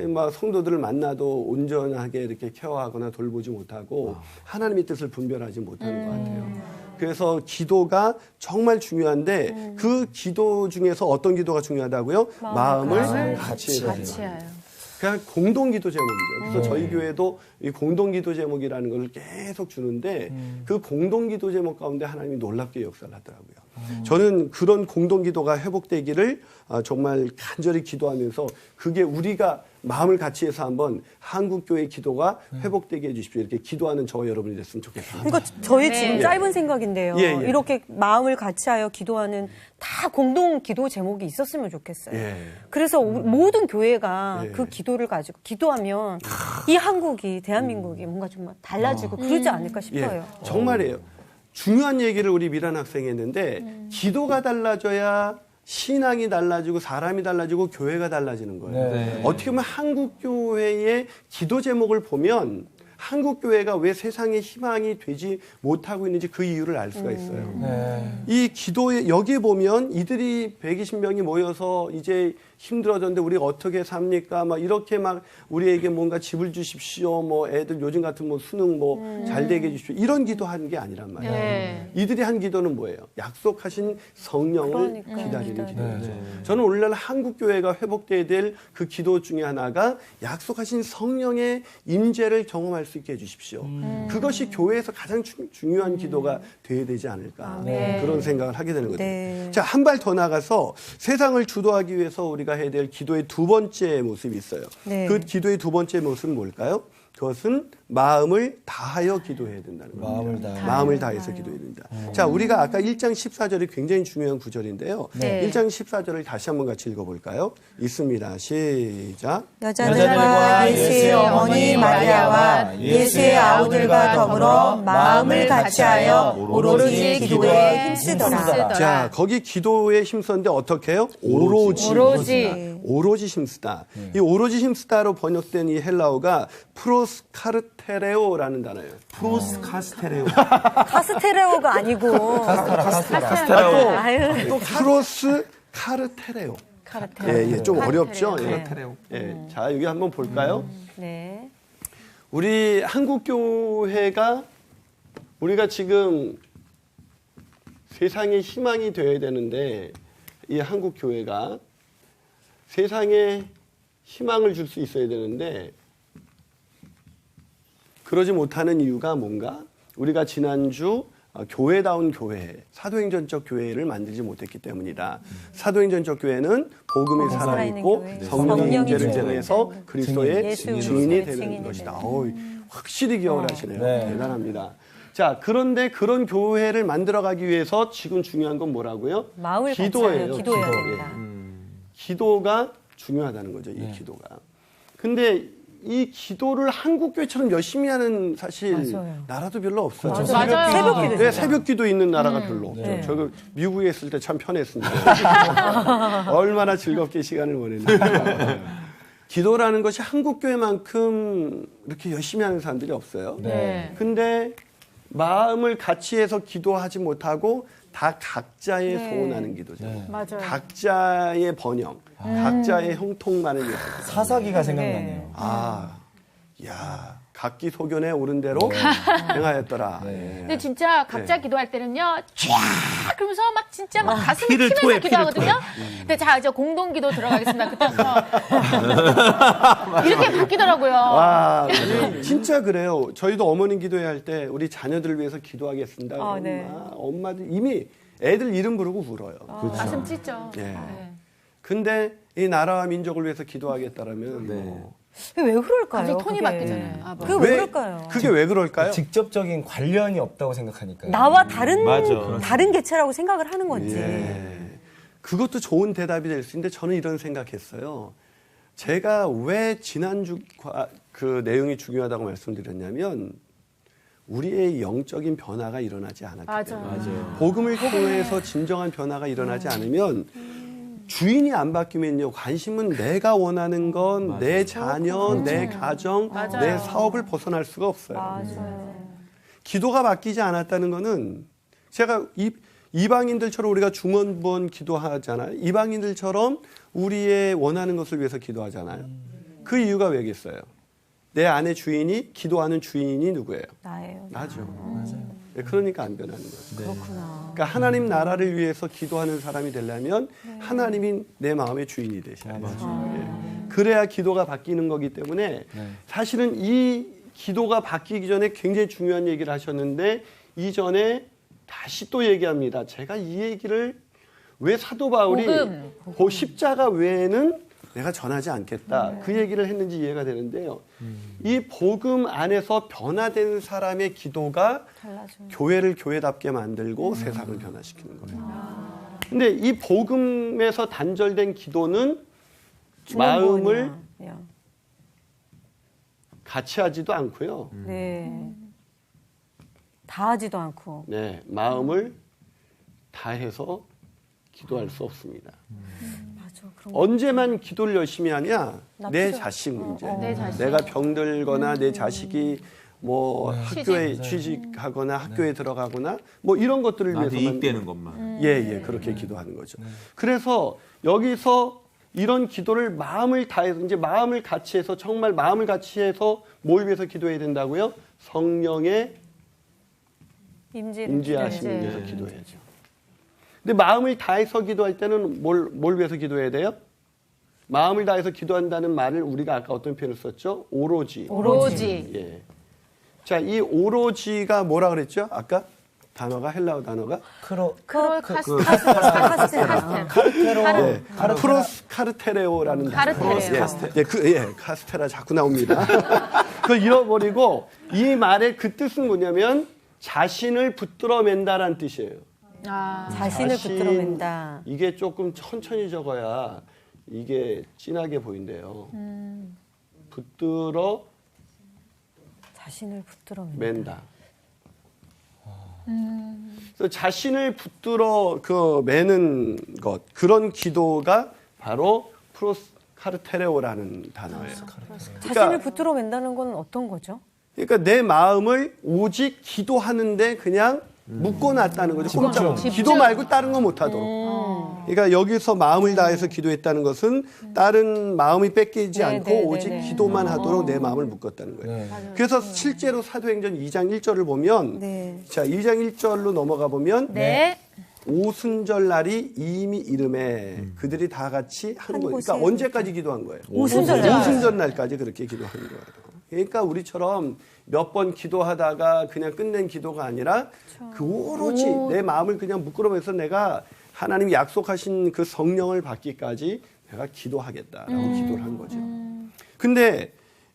막 성도들을 만나도 온전하게 이렇게 케어하거나 돌보지 못하고 하나님의 뜻을 분별하지 못하는 것 같아요. 그래서 기도가 정말 중요한데 그 기도 중에서 어떤 기도가 중요하다고요? 마음을 같이 해야 돼요. 그냥 공동기도 제목이죠. 그래서 저희 교회도 이 공동기도 제목이라는 걸 계속 주는데 그 공동기도 제목 가운데 하나님이 놀랍게 역사를 하더라고요. 저는 그런 공동기도가 회복되기를 정말 간절히 기도하면서 그게 우리가 마음을 같이 해서 한번 한국교회 기도가 회복되게 해주십시오. 이렇게 기도하는 저와 여러분이 됐으면 좋겠습니다. 그러니까 저희 지금 짧은 생각인데요. 이렇게 마음을 같이하여 기도하는 다 공동 기도 제목이 있었으면 좋겠어요. 그래서 모든 교회가 그 기도를 가지고 기도하면 이 한국이 대한민국이 뭔가 좀 달라지고 그러지 않을까 싶어요. 정말이에요. 중요한 얘기를 우리 미란 학생이 했는데 기도가 달라져야 신앙이 달라지고 사람이 달라지고 교회가 달라지는 거예요. 어떻게 보면 한국교회의 기도 제목을 보면 한국교회가 왜 세상에 희망이 되지 못하고 있는지 그 이유를 알 수가 있어요. 이 기도에 여기에 보면 이들이 120명이 모여서 이제 힘들어졌는데 우리가 어떻게 삽니까? 막 이렇게 막 우리에게 뭔가 집을 주십시오. 뭐 애들 요즘 같은 뭐 수능 뭐 잘 되게 해주십시오. 이런 기도하는 게 아니란 말이에요. 이들이 한 기도는 뭐예요? 약속하신 성령을 기다리는 기도죠. 저는 오늘날 한국교회가 회복돼야 될 그 기도 중에 하나가 약속하신 성령의 임재를 경험할 수 있게 해주십시오. 그것이 교회에서 가장 중요한 기도가 돼야 되지 않을까 그런 생각을 하게 되는 거죠. 자, 한 발 더 나가서 세상을 주도하기 위해서 우리가 해야 될 기도의 두 번째 모습이 있어요. 그 기도의 두 번째 모습은 뭘까요? 그것은 마음을 다하여 기도해야 된다는 겁니다. 마음을 다해서 기도해야 된다. 자, 우리가 아까 1장 14절이 굉장히 중요한 구절인데요. 1장 14절을 다시 한번 같이 읽어볼까요? 있습니다. 시작. 여자들과 예수의 어머니 마리아와 예수의 아우들과 더불어 마음을 같이하여 오로지 기도에 힘쓰더라. 자, 거기 기도에 힘썼는데 어떻게 해요? 오로지 힘쓰다. 이 오로지 힘쓰다로 번역된 이 헬라어가 프로스카르테레오라는 단어예요. 프로스카스테레오. 카스테레오가 아니고 또 프로스카르테레오. 예, 좀 어렵죠? 자, 여기 한번 볼까요? 우리 한국교회가 우리가 지금 세상의 희망이 되어야 되는데 이 한국교회가 세상에 희망을 줄 수 있어야 되는데 그러지 못하는 이유가 뭔가? 우리가 지난주 교회다운 교회, 사도행전적 교회를 만들지 못했기 때문이다. 사도행전적 교회는 복음이 살아있고 성령의 임재를 제거해서 그리스도의 증인이 되는 것이다. 확실히 기억을 하시네요. 대단합니다. 자, 그런데 그런 교회를 만들어가기 위해서 지금 중요한 건 뭐라고요? 마음을 기도예요. 기도해야 됩니다. 기도가 중요하다는 거죠. 이 기도가. 근데 이 기도를 한국교회처럼 열심히 하는 사실 나라도 별로 없어요. 새벽기도. 네, 새벽기도 있는 나라가 별로 없죠. 저 미국에 있을 때 참 편했습니다. 얼마나 즐겁게 시간을 보냈는지. 기도라는 것이 한국교회만큼 이렇게 열심히 하는 사람들이 없어요. 근데 마음을 같이 해서 기도하지 못하고 다 각자의 소원하는 기도죠. 각자의 번영, 각자의 형통만을 위해서. 사사기가 생각나네요. 각기 소견에 오른 대로 행하였더라. 근데 진짜 각자 기도할 때는요, 쫙 그러면서 막 진짜 막 가슴을 치면서 기도하거든요. 근데 자, 이제 공동 기도 들어가겠습니다. 그때부터 이렇게 바뀌더라고요. 아니, 진짜 그래요. 저희도 어머님 기도회 할 때 우리 자녀들을 위해서 기도하겠습니다. 엄마들 이미 애들 이름 부르고 울어요. 가슴 찢죠. 근데 이 나라와 민족을 위해서 기도하겠다라면 왜 그럴까요? 갑자기 톤이 바뀌잖아요. 그게 왜 그럴까요? 그게 왜 그럴까요? 직접적인 관련이 없다고 생각하니까요. 나와 다른 개체라고 생각을 하는 건지. 그것도 좋은 대답이 될 수 있는데 저는 이런 생각했어요. 제가 왜 지난주 그 내용이 중요하다고 말씀드렸냐면 우리의 영적인 변화가 일어나지 않았기 때문에 복음을 통해서 진정한 변화가 일어나지 않으면 주인이 안 바뀌면요, 관심은 내가 원하는 건 내 자녀, 내 가정, 내 사업을 벗어날 수가 없어요. 맞아요. 기도가 바뀌지 않았다는 거는 제가 이방인들처럼 우리가 중원부원 기도하잖아요. 이방인들처럼 우리의 원하는 것을 위해서 기도하잖아요. 그 이유가 왜겠어요? 내 안에 주인이, 기도하는 주인이 누구예요? 나예요. 나죠. 네, 그러니까 안 변하는 거죠. 그렇구나. 그러니까 하나님 나라를 위해서 기도하는 사람이 되려면 하나님이 내 마음의 주인이 되셔야죠. 예. 그래야 기도가 바뀌는 거기 때문에 사실은 이 기도가 바뀌기 전에 굉장히 중요한 얘기를 하셨는데 이전에 다시 또 얘기합니다. 제가 이 얘기를 왜 사도 바울이 그 십자가 외에는 내가 전하지 않겠다. 그 얘기를 했는지 이해가 되는데요. 이 복음 안에서 변화된 사람의 기도가 교회를 교회답게 만들고 세상을 변화시키는 거예요. 근데 이 복음에서 단절된 기도는 마음을 같이 하지도 않고요. 네. 다 하지도 않고. 네, 마음을 다해서 기도할 수 없습니다. 맞아. 그런 언제만 기도를 열심히 하냐? 내 나쁘죠. 자식 문제. 내 자식. 내가 병들거나 내 자식이 뭐 학교에 취직하거나 학교에 들어가거나 뭐 이런 것들을 나한테 위해서만 이익되는 것만. 예, 그렇게 기도하는 거죠. 그래서 여기서 이런 기도를 마음을 다해서 이제 마음을 같이 해서 정말 마음을 같이 해서 뭘 위해서 기도해야 된다고요? 성령의 임재하심을 위해서 기도해야죠. 근데 마음을 다해서 기도할 때는 뭘 위해서 기도해야 돼요? 마음을 다해서 기도한다는 말을 우리가 아까 어떤 표현을 썼죠? 오로지. 예. 자, 이 오로지가 뭐라 그랬죠? 아까 단어가 헬라어 단어가 프로스 카르테레오라는 단어. 카스테라 자꾸 나옵니다. 그걸 잃어버리고 이 말의 그 뜻은 뭐냐면 자신을 붙들어 맨다라는 뜻이에요. 자신을 붙들어 맨다. 이게 조금 천천히 적어야 이게 진하게 보인대요. 자신을 붙들어 맨다. 그래서 자신을 붙들어 매는 것, 그런 기도가 바로 프로스카르테레오라는 단어예요. 자신을 붙들어 맨다는 건 어떤 거죠? 그러니까 내 마음을 오직 기도하는데 그냥 묶어놨다는 거죠. 꼼짝. 기도 말고 다른 거 못하도록. 그러니까 여기서 마음을 다해서 기도했다는 것은 다른 마음이 뺏기지 않고 오직 기도만 하도록 내 마음을 묶었다는 거예요. 그래서 실제로 사도행전 2장 1절을 보면 자 2장 1절로 넘어가 보면 오순절 날이 이미 이름에 그들이 다 같이 한 거예요. 그러니까 언제까지 기도한 거예요? 오순절 날까지 그렇게 기도한 거예요. 그러니까 우리처럼 몇 번 기도하다가 그냥 끝낸 기도가 아니라 그 오로지 내 마음을 그냥 묶으면서 내가 하나님이 약속하신 그 성령을 받기까지 내가 기도하겠다라고 기도를 한 거죠. 근데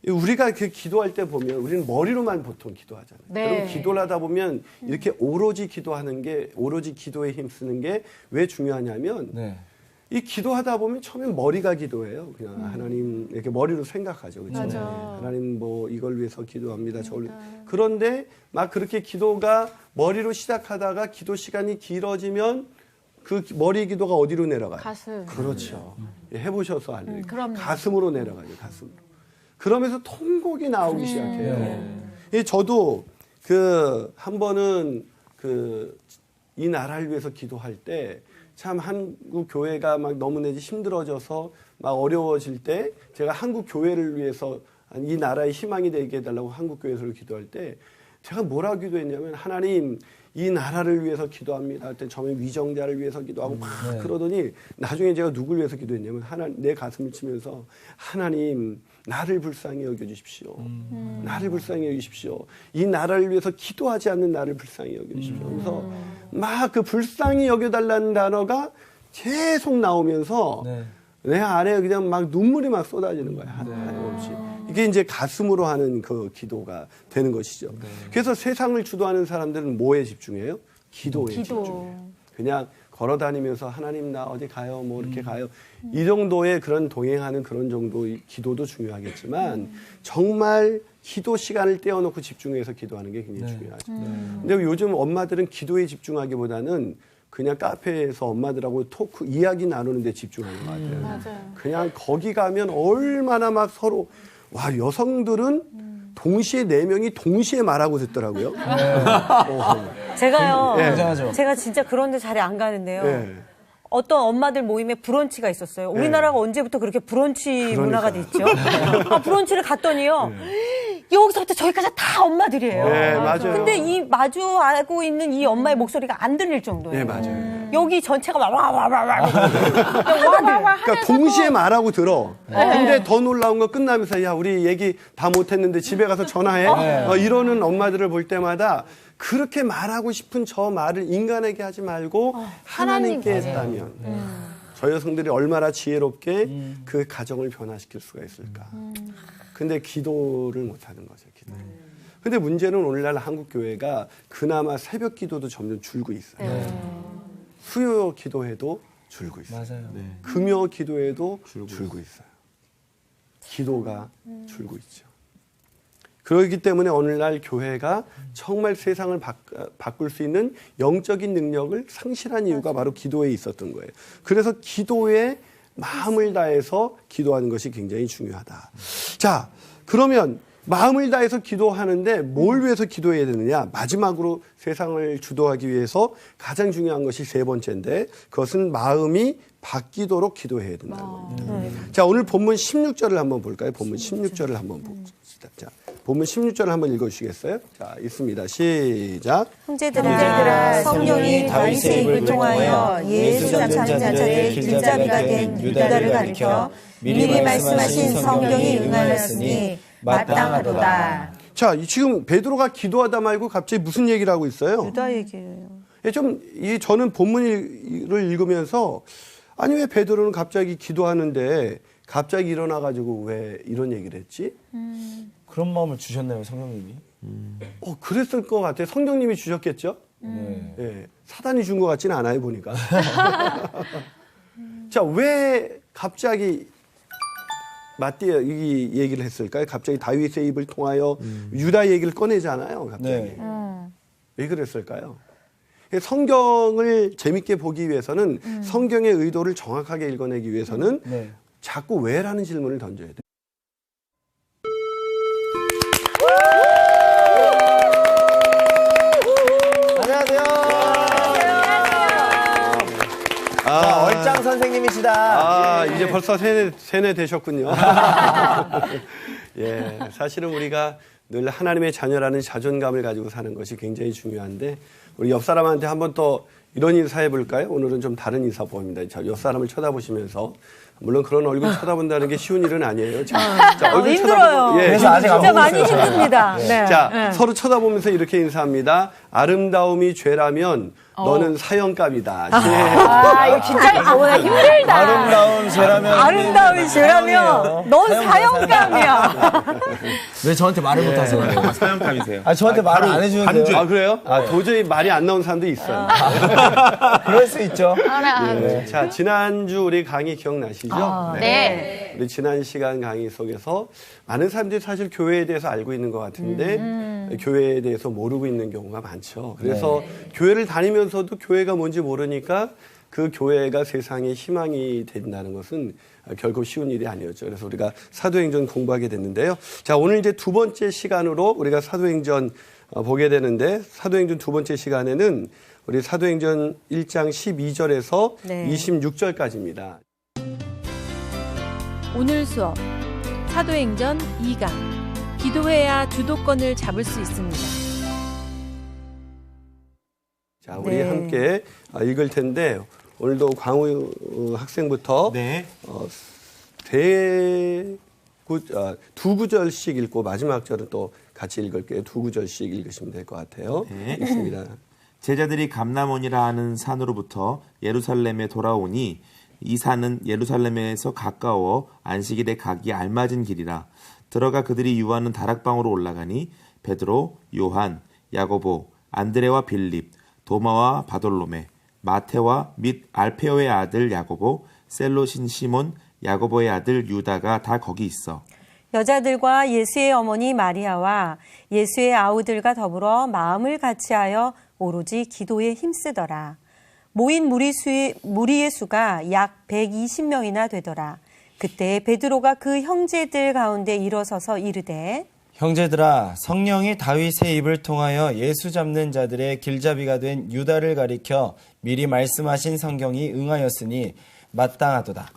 우리가 그 기도할 때 보면 우리는 머리로만 보통 기도하잖아요. 그럼 기도를 하다 보면 이렇게 오로지 기도하는 게 오로지 기도에 힘쓰는 게 왜 중요하냐면 이 기도하다 보면 처음엔 머리가 기도해요. 그냥 하나님 이렇게 머리로 생각하죠. 그렇죠? 하나님 뭐 이걸 위해서 기도합니다. 저걸 그런데 막 그렇게 기도가 머리로 시작하다가 기도 시간이 길어지면 그 머리 기도가 어디로 내려가요? 가슴. 그렇죠. 해보셔서 알죠. 가슴으로 내려가죠. 가슴으로. 그러면서 통곡이 나오기 시작해요. 저도 한 번은 이 나라를 위해서 기도할 때 참 한국 교회가 막 너무나 힘들어져서 막 어려워질 때 제가 한국 교회를 위해서 이 나라의 희망이 되게 해달라고 한국 교회에서 기도할 때 제가 뭐라고 기도했냐면 하나님 이 나라를 위해서 기도합니다. 그때 처음에 위정자를 위해서 기도하고 막 그러더니 나중에 제가 누굴 위해서 기도했냐면 내 가슴을 치면서 하나님 나를 불쌍히 여겨주십시오. 나를 불쌍히 여기십시오. 이 나라를 위해서 기도하지 않는 나를 불쌍히 여겨주십시오. 그래서 막 그 불쌍히 여겨달라는 단어가 계속 나오면서 내 안에 그냥 막 눈물이 막 쏟아지는 거야. 하나없이. 이게 이제 가슴으로 하는 그 기도가 되는 것이죠. 그래서 세상을 주도하는 사람들은 뭐에 집중해요? 기도에 집중해요. 그냥 걸어 다니면서 하나님 나 어디 가요? 뭐 이렇게 가요. 이 정도의 그런 동행하는 그런 정도의 기도도 중요하겠지만 정말 기도 시간을 떼어놓고 집중해서 기도하는 게 굉장히 중요하죠. 근데 요즘 엄마들은 기도에 집중하기보다는 그냥 카페에서 엄마들하고 토크 이야기 나누는 데 집중하는 것 같아요. 맞아요. 그냥 거기 가면 얼마나 막 서로 와 여성들은 동시에 4명이 동시에 말하고 듣더라고요. 제가요. 굉장하죠. 제가 진짜 그런데 자리 안 가는데요. 네. 어떤 엄마들 모임에 브런치가 있었어요. 우리나라가 언제부터 그렇게 브런치 문화가 됐죠? 브런치를 갔더니요. 여기서부터 저기까지 다 엄마들이에요. 네, 맞아요. 근데 이 마주하고 있는 이 엄마의 목소리가 안 들릴 정도예요. 네, 맞아요. 여기 전체가 와와와와 그러니까 동시에 말하고 들어. 근데 더 놀라운 건 끝나면서 야 우리 얘기 다 못했는데 집에 가서 전화해. 이러는 엄마들을 볼 때마다 그렇게 말하고 싶은 저 말을 인간에게 하지 말고 하나님께 했다면 저 여성들이 얼마나 지혜롭게 그 가정을 변화시킬 수가 있을까. 근데 기도를 못하는 거죠. 기도. 근데 문제는 오늘날 한국 교회가 그나마 새벽 기도도 점점 줄고 있어요. 수요 기도회도 줄고 있어요. 맞아요. 금요 기도회도 줄고 있어요. 기도가 줄고 있죠. 그렇기 때문에 오늘날 교회가 정말 세상을 바꿀 수 있는 영적인 능력을 상실한 이유가 바로 기도에 있었던 거예요. 그래서 기도에 마음을 다해서 기도하는 것이 굉장히 중요하다. 자, 그러면 마음을 다해서 기도하는데 뭘 위해서 기도해야 되느냐? 마지막으로 세상을 주도하기 위해서 가장 중요한 것이 3번째인데 그것은 마음이 바뀌도록 기도해야 된다는 겁니다. 자, 오늘 본문 16절을 한번 볼까요? 본문 16절을 한번 봅시다. 자, 본문 16절을 한번 읽어주시겠어요? 자, 있습니다. 시작. 형제들아 성령이 다윗의 입을 통하여 예수 잡는 자들의 길잡이가 된 유다를 가리켜 미리 말씀하신 성경이 응하였으니 마땅하도다. 자, 지금 베드로가 기도하다 말고 갑자기 무슨 얘기를 하고 있어요? 유다 얘기예요. 저는 본문을 읽으면서 아니 왜 베드로는 갑자기 기도하는데 갑자기 일어나가지고 왜 이런 얘기를 했지? 그런 마음을 주셨나요, 성령님이? 그랬을 것 같아요. 성령님이 주셨겠죠? 예, 사단이 준 것 같지는 않아요, 보니까. 자, 왜 갑자기 맞대어 이 얘기를 했을까요? 갑자기 다윗의 입을 통하여 유다 얘기를 꺼내잖아요, 갑자기. 네. 왜 그랬을까요? 성경을 재밌게 보기 위해서는 성경의 의도를 정확하게 읽어내기 위해서는 네. 자꾸 왜라는 질문을 던져야 돼요. 안녕하세요. 자, 얼짱 선생님이시다. 이제 벌써 세뇌 되셨군요. 예, 사실은 우리가 늘 하나님의 자녀라는 자존감을 가지고 사는 것이 굉장히 중요한데 우리 옆 사람한테 한번 더 이런 인사해 볼까요? 오늘은 좀 다른 인사법입니다. 옆 사람을 쳐다보시면서 물론 그런 얼굴 쳐다본다는 게 쉬운 일은 아니에요. 자, 얼굴 힘들어요. 그래서 아직 안 진짜 보고 많이 있어요. 힘듭니다. 네. 자, 서로 쳐다보면서 이렇게 인사합니다. 아름다움이 죄라면 너는 사형감이다. 이거 진짜 보다 힘들다. 아름다운 죄라면. 아름다운 죄라면 넌 사형감이야. 왜 저한테 말을 못하세요? 사형감이세요. 저한테 말을 안 해주는데요. 아, 그래요? 도저히 말이 안 나온 사람도 있어요. 그럴 수 있죠. 네. 자, 지난주 우리 강의 기억나시죠? 네. 우리 지난 시간 강의 속에서 많은 사람들이 사실 교회에 대해서 알고 있는 것 같은데 교회에 대해서 모르고 있는 경우가 많죠. 그래서 교회를 다니면서도 교회가 뭔지 모르니까 그 교회가 세상의 희망이 된다는 것은 결코 쉬운 일이 아니었죠. 그래서 우리가 사도행전 공부하게 됐는데요. 자, 오늘 이제 2번째 시간으로 우리가 사도행전 보게 되는데 사도행전 2번째 시간에는 우리 사도행전 1장 12절에서 네. 26절까지입니다. 오늘 수업 사도행전 2강 기도해야 주도권을 잡을 수 있습니다. 자, 우리 네. 함께 읽을 텐데 오늘도 광우 학생부터 네. 두 구절씩 읽고 마지막 절은 또 같이 읽을게요. 두 구절씩 읽으시면 될 것 같아요. 네. 읽습니다. 제자들이 감람원이라 하는 산으로부터 예루살렘에 돌아오니 이 산은 예루살렘에서 가까워 안식일에 가기 알맞은 길이라. 들어가 그들이 유하는 다락방으로 올라가니 베드로, 요한, 야고보, 안드레와 빌립, 도마와 바돌로메, 마테와 및 알페오의 아들 야고보, 셀로신 시몬, 야고보의 아들 유다가 다 거기 있어. 여자들과 예수의 어머니 마리아와 예수의 아우들과 더불어 마음을 같이하여 오로지 기도에 힘쓰더라. 모인 무리의 수가 약 120명이나 되더라. 그때 베드로가 그 형제들 가운데 일어서서 이르되 형제들아, 성령이 다윗의 입을 통하여 예수 잡는 자들의 길잡이가 된 유다를 가리켜 미리 말씀하신 성경이 응하였으니 마땅하도다.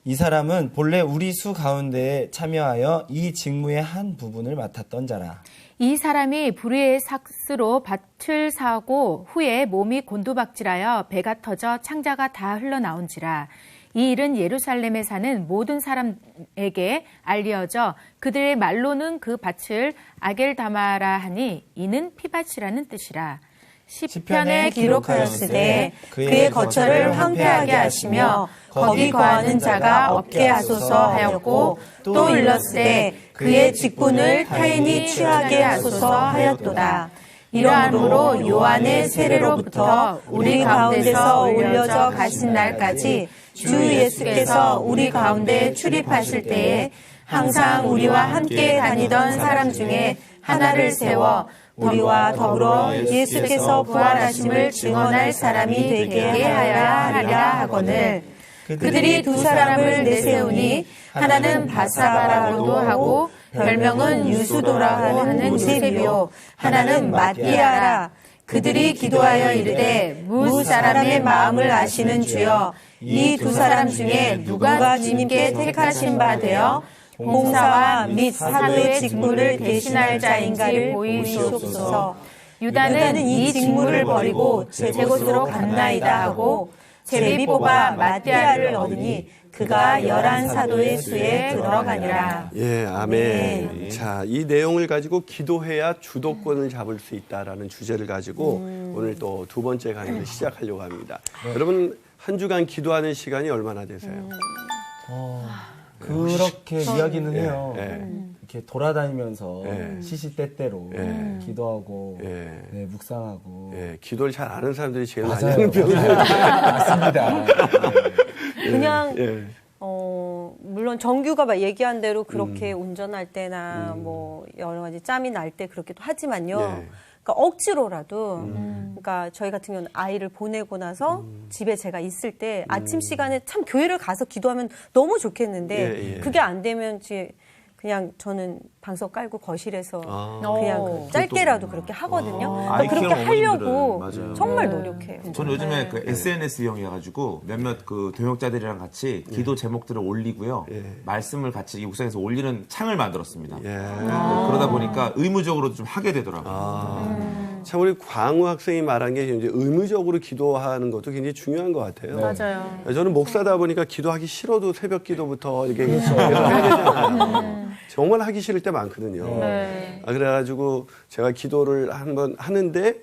이 사람은 본래 우리 수 가운데에 참여하여 이 직무의 한 부분을 맡았던 자라. 이 사람이 불의의 삭스로 밭을 사고 후에 몸이 곤두박질하여 배가 터져 창자가 다 흘러나온지라. 이 일은 예루살렘에 사는 모든 사람에게 알려져 그들의 말로는 그 밭을 아겔다마라 하니 이는 피밭이라는 뜻이라. 시편에 기록하였으되 그의 거처를 황폐하게 하시며 거기 거하는 자가 없게 하소서 하였고 또 일렀으되 그의 직분을 타인이 취하게 하소서 하였도다. 이러함으로 요한의 세례로부터 우리 가운데서 올려져 가신 날까지 주 예수께서 우리 가운데 출입하실 때에 항상 우리와 함께 다니던 사람 중에 하나를 세워 우리와 더불어 예수께서 부활하심을 증언할 사람이 되게 하라 하거늘 그들이 두 사람을 내세우니 하나는 바사바라고도 하고 별명은 유수도라고 하는 요셉이요 하나는 마띠아라. 그들이 기도하여 이르되 무 사람의 마음을 아시는 주여 이 두 사람 중에 누가 주님께 택하신 바 되어 봉사와 및 사도의 직무를 대신할 자인가를 보이시옵소서. 유다는 이 직무를 버리고 제 곳으로 갔나이다 하고 제비 뽑아 마띠아를 얻으니 그가 11사도의 수에 들어가니라. 예, 아멘. 자, 이 내용을 가지고 기도해야 주도권을 잡을 수 있다라는 주제를 가지고 오늘 또 두 번째 강의를 시작하려고 합니다. 여러분, 한 주간 기도하는 시간이 얼마나 되세요? 그렇게 이야기는 해요. 예. 이렇게 돌아다니면서 예. 시시때때로 예. 기도하고 예. 네, 묵상하고 예, 기도를 잘 아는 사람들이 제일 많이 맞아요. 하는 병이에요. 맞습니다. 그냥 예. 물론 정규가 막 얘기한 대로 그렇게 운전할 때나 뭐 여러 가지 짬이 날 때 그렇게도 하지만요. 예. 그러니까 억지로라도 그러니까 저희 같은 경우는 아이를 보내고 나서 집에 제가 있을 때 아침 시간에 참 교회를 가서 기도하면 너무 좋겠는데 예, 예. 그게 안 되면 그냥 저는 방석 깔고 거실에서 아. 그냥 그 짧게라도 그렇게 하거든요. 아이 그러니까 그렇게 키우는 하려고 어머님들은 맞아요. 정말 노력해요. 저는 요즘에 그 SNS용이어가지고 몇몇 그 동역자들이랑 같이 기도 제목들을 올리고요. 말씀을 같이 이 옥상에서 올리는 창을 만들었습니다. 예. 그러다 보니까 의무적으로 좀 하게 되더라고요. 참 우리 광우 학생이 말한 게 이제 의무적으로 기도하는 것도 굉장히 중요한 것 같아요. 맞아요. 저는 목사다 보니까 기도하기 싫어도 새벽 기도부터 이렇게 해야 되잖아요. 정말 하기 싫을 때 많거든요. 네. 그래가지고 제가 기도를 한번 하는데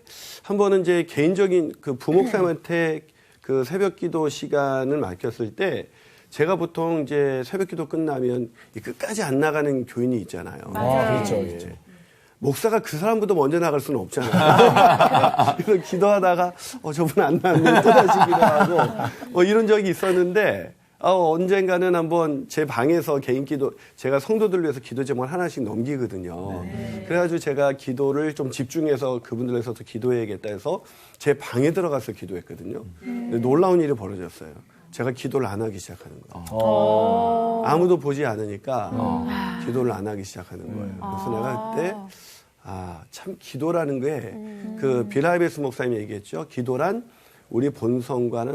한 번은 이제 개인적인 그 부목사님한테 그 새벽 기도 시간을 맡겼을 때 제가 보통 이제 새벽 기도 끝나면 끝까지 안 나가는 교인이 있잖아요. 그렇죠, 그렇죠. 목사가 그 사람보다 먼저 나갈 수는 없잖아요. 그래서 기도하다가 저분 안 나면 또 다시 기도하고 이런 적이 있었는데 언젠가는 한번 제 방에서 개인 기도 제가 성도들 위해서 기도 제목을 하나씩 넘기거든요. 그래가지고 제가 기도를 좀 집중해서 그분들 위해서 기도해야겠다 해서 제 방에 들어가서 기도했거든요. 근데 놀라운 일이 벌어졌어요. 제가 기도를 안 하기 시작하는 거예요. 아무도 보지 않으니까 기도를 안 하기 시작하는 거예요. 그래서 내가 그때 참 기도라는 게 그 빌하이베스 목사님이 얘기했죠. 기도란 우리 본성과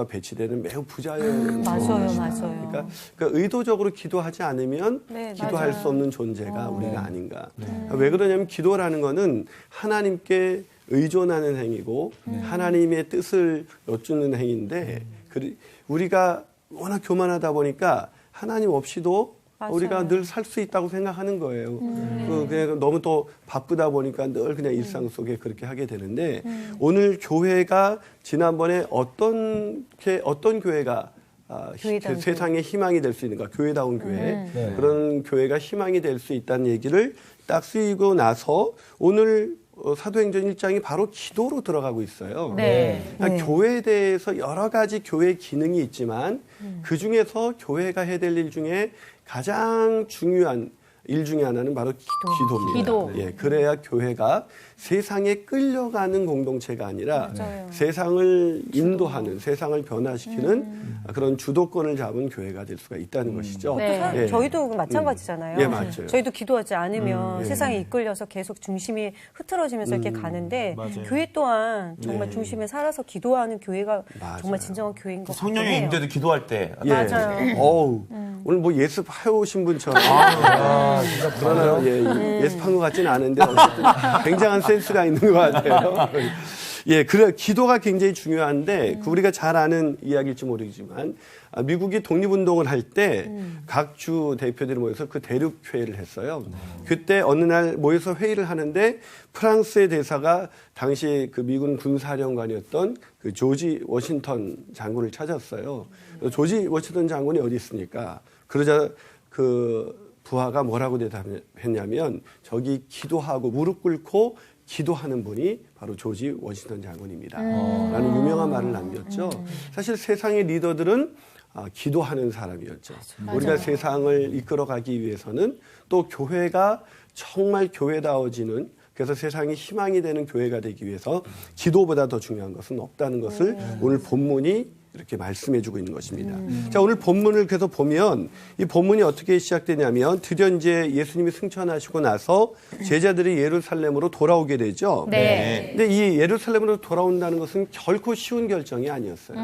배치되는 매우 부자연. 맞아요. 그러니까 의도적으로 기도하지 않으면 네, 기도할 맞아요. 수 없는 존재가 우리가 아닌가. 왜 그러냐면 기도라는 거는 하나님께 의존하는 행위고 하나님의 뜻을 여쭙는 행위인데 우리가 워낙 교만하다 보니까 하나님 없이도 맞아요. 우리가 늘 살 수 있다고 생각하는 거예요. 그냥 너무 또 바쁘다 보니까 늘 그냥 일상 속에 그렇게 하게 되는데 오늘 교회가 지난번에 어떤 교회가 교회다운 세상의 희망이 될 수 있는가, 교회다운 교회, 그런 교회가 희망이 될 수 있다는 얘기를 딱 쓰이고 나서 오늘 사도행전 1장이 바로 기도로 들어가고 있어요. 네. 그러니까 교회에 대해서 여러 가지 교회 기능이 있지만 그 중에서 교회가 해야 될 일 중에 가장 중요한 일 중에 하나는 바로 기도입니다. 기도. 예, 그래야 교회가 세상에 끌려가는 공동체가 아니라 맞아요. 세상을 인도하는, 세상을 변화시키는 그런 주도권을 잡은 교회가 될 수가 있다는 것이죠. 네. 예. 저희도 마찬가지잖아요. 예, 맞아요. 저희도 기도하지 않으면 예. 세상에 이끌려서 계속 중심이 흐트러지면서 이렇게 가는데 교회 또한 정말 네. 중심에 살아서 기도하는 교회가 맞아요. 정말 진정한 교회인 것 같아요. 성령의 임재도 기도할 때 예. 맞아요. 어우, 오늘 뭐 예습해 오신 분처럼. 진짜 그러나 예습한 것 같지는 않은데 어쨌든 굉장한 센스가 있는 것 같아요. 예, 그래 기도가 굉장히 중요한데 우리가 잘 아는 이야기일지 모르지만 미국이 독립운동을 할 때 각 주 대표들이 모여서 그 대륙회의를 했어요. 그때 어느 날 모여서 회의를 하는데 프랑스의 대사가 당시 그 미군 군사령관이었던 그 조지 워싱턴 장군을 찾았어요. 조지 워싱턴 장군이 어디 있습니까? 그러자 그 부하가 뭐라고 대답했냐면 저기 기도하고 무릎 꿇고 기도하는 분이 바로 조지 워싱턴 장군입니다. 라는 유명한 말을 남겼죠. 사실 세상의 리더들은 기도하는 사람이었죠. 우리가 세상을 이끌어가기 위해서는 또 교회가 정말 교회다워지는 그래서 세상에 희망이 되는 교회가 되기 위해서 기도보다 더 중요한 것은 없다는 것을 오늘 본문이 이렇게 말씀해주고 있는 것입니다. 자, 오늘 본문을 계속 보면 이 본문이 어떻게 시작되냐면 드디어 이제 예수님이 승천하시고 나서 제자들이 예루살렘으로 돌아오게 되죠. 네. 근데 이 예루살렘으로 돌아온다는 것은 결코 쉬운 결정이 아니었어요.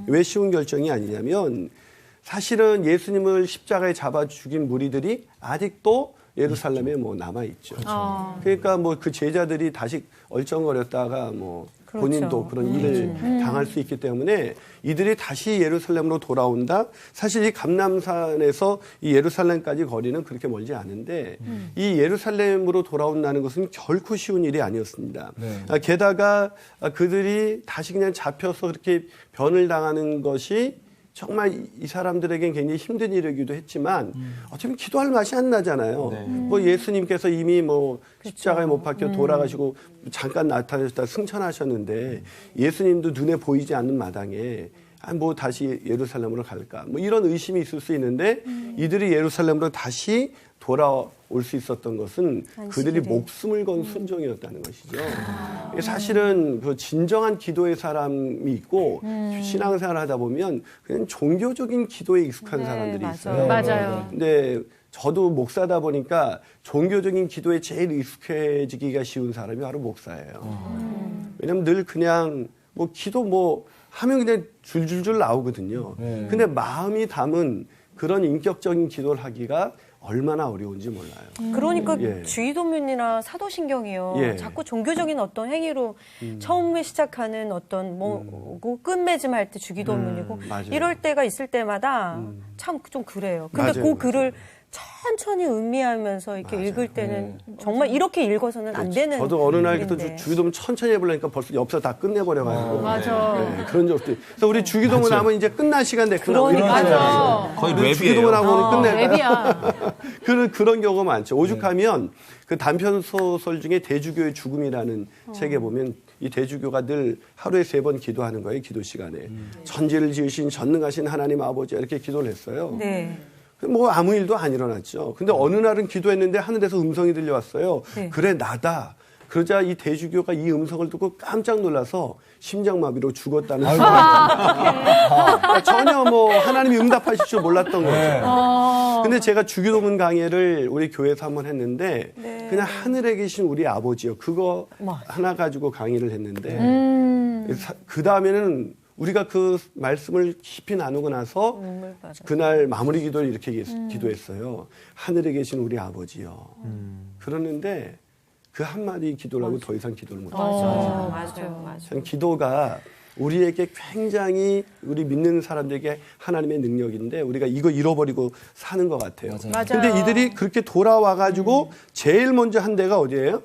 왜 쉬운 결정이 아니냐면 사실은 예수님을 십자가에 잡아 죽인 무리들이 아직도 예루살렘에 뭐 남아 있죠. 그러니까 뭐 그 제자들이 다시 얼쩡거렸다가 뭐 본인도 그런 일을 당할 수 있기 때문에 이들이 다시 예루살렘으로 돌아온다. 사실 이 감람산에서 이 예루살렘까지 거리는 그렇게 멀지 않은데 이 예루살렘으로 돌아온다는 것은 결코 쉬운 일이 아니었습니다. 게다가 그들이 다시 그냥 잡혀서 그렇게 변을 당하는 것이 정말 이 사람들에겐 굉장히 힘든 일이기도 했지만 어차피 기도할 맛이 안 나잖아요. 뭐 예수님께서 이미 뭐 십자가에 못 박혀 돌아가시고 잠깐 나타나셨다 승천하셨는데 예수님도 눈에 보이지 않는 마당에 뭐 다시 예루살렘으로 갈까 뭐 이런 의심이 있을 수 있는데 이들이 예루살렘으로 다시 돌아올 수 있었던 것은 그들이 목숨을 건 순종이었다는 것이죠. 사실은 그 진정한 기도의 사람이 있고 신앙생활을 하다 보면 그냥 종교적인 기도에 익숙한 사람들이 있어요. 맞아요. 근데 저도 목사다 보니까 종교적인 기도에 제일 익숙해지기가 쉬운 사람이 바로 목사예요. 왜냐면 늘 그냥 뭐 기도 뭐 하면 그냥 줄줄줄 나오거든요. 근데 마음이 담은 그런 인격적인 기도를 하기가 얼마나 어려운지 몰라요. 그러니까 예. 주의도면이나 사도신경이요. 예. 자꾸 종교적인 어떤 행위로 처음에 시작하는 어떤 뭐 끝맺음할 때 주기도문이고 맞아요. 이럴 때가 있을 때마다 참 좀 그래요. 근데 맞아요, 그 글을 천천히 음미하면서 이렇게 읽을 때는 정말 이렇게 읽어서는 안 되는 저도 어느 날 또 글인데. 주기도문 천천히 해보려니까 벌써 엽서 다 끝내버려가지고. 맞아. 네, 그런 적도. 그래서 우리 주기도문 하면 이제 끝날 시간 됐구나. 그러니까. 이런 생각이 맞아. 있어요. 거의 우리 랩이에요. 주기도문 하고는 끝낼까요? 랩이야. 그런 경우가 많죠. 오죽하면 그 단편 소설 중에 대주교의 죽음이라는 책에 보면 이 대주교가 늘 하루에 3번 기도하는 거예요. 기도 시간에. 천지를 지으신 전능하신 하나님 아버지 이렇게 기도를 했어요. 네. 뭐 아무 일도 안 일어났죠. 근데 어느 날은 기도했는데 하늘에서 음성이 들려왔어요. 네. 그래 나다. 그러자 이 대주교가 이 음성을 듣고 깜짝 놀라서 심장마비로 죽었다는 전혀 뭐 하나님이 응답하실 줄 몰랐던 거죠. 근데 제가 주기도문 강해를 우리 교회에서 한번 했는데 그냥 하늘에 계신 우리 아버지요. 그거 하나 가지고 강의를 했는데 그 다음에는 우리가 그 말씀을 깊이 나누고 나서 그날 마무리 기도를 이렇게 기도했어요. 하늘에 계신 우리 아버지요. 그러는데 그 한마디 기도를 하고 더 이상 기도를 못했어요. 맞아요. 참 기도가 우리에게 굉장히 우리 믿는 사람들에게 하나님의 능력인데 우리가 이거 잃어버리고 사는 것 같아요. 근데 이들이 그렇게 돌아와가지고 제일 먼저 한 데가 어디예요?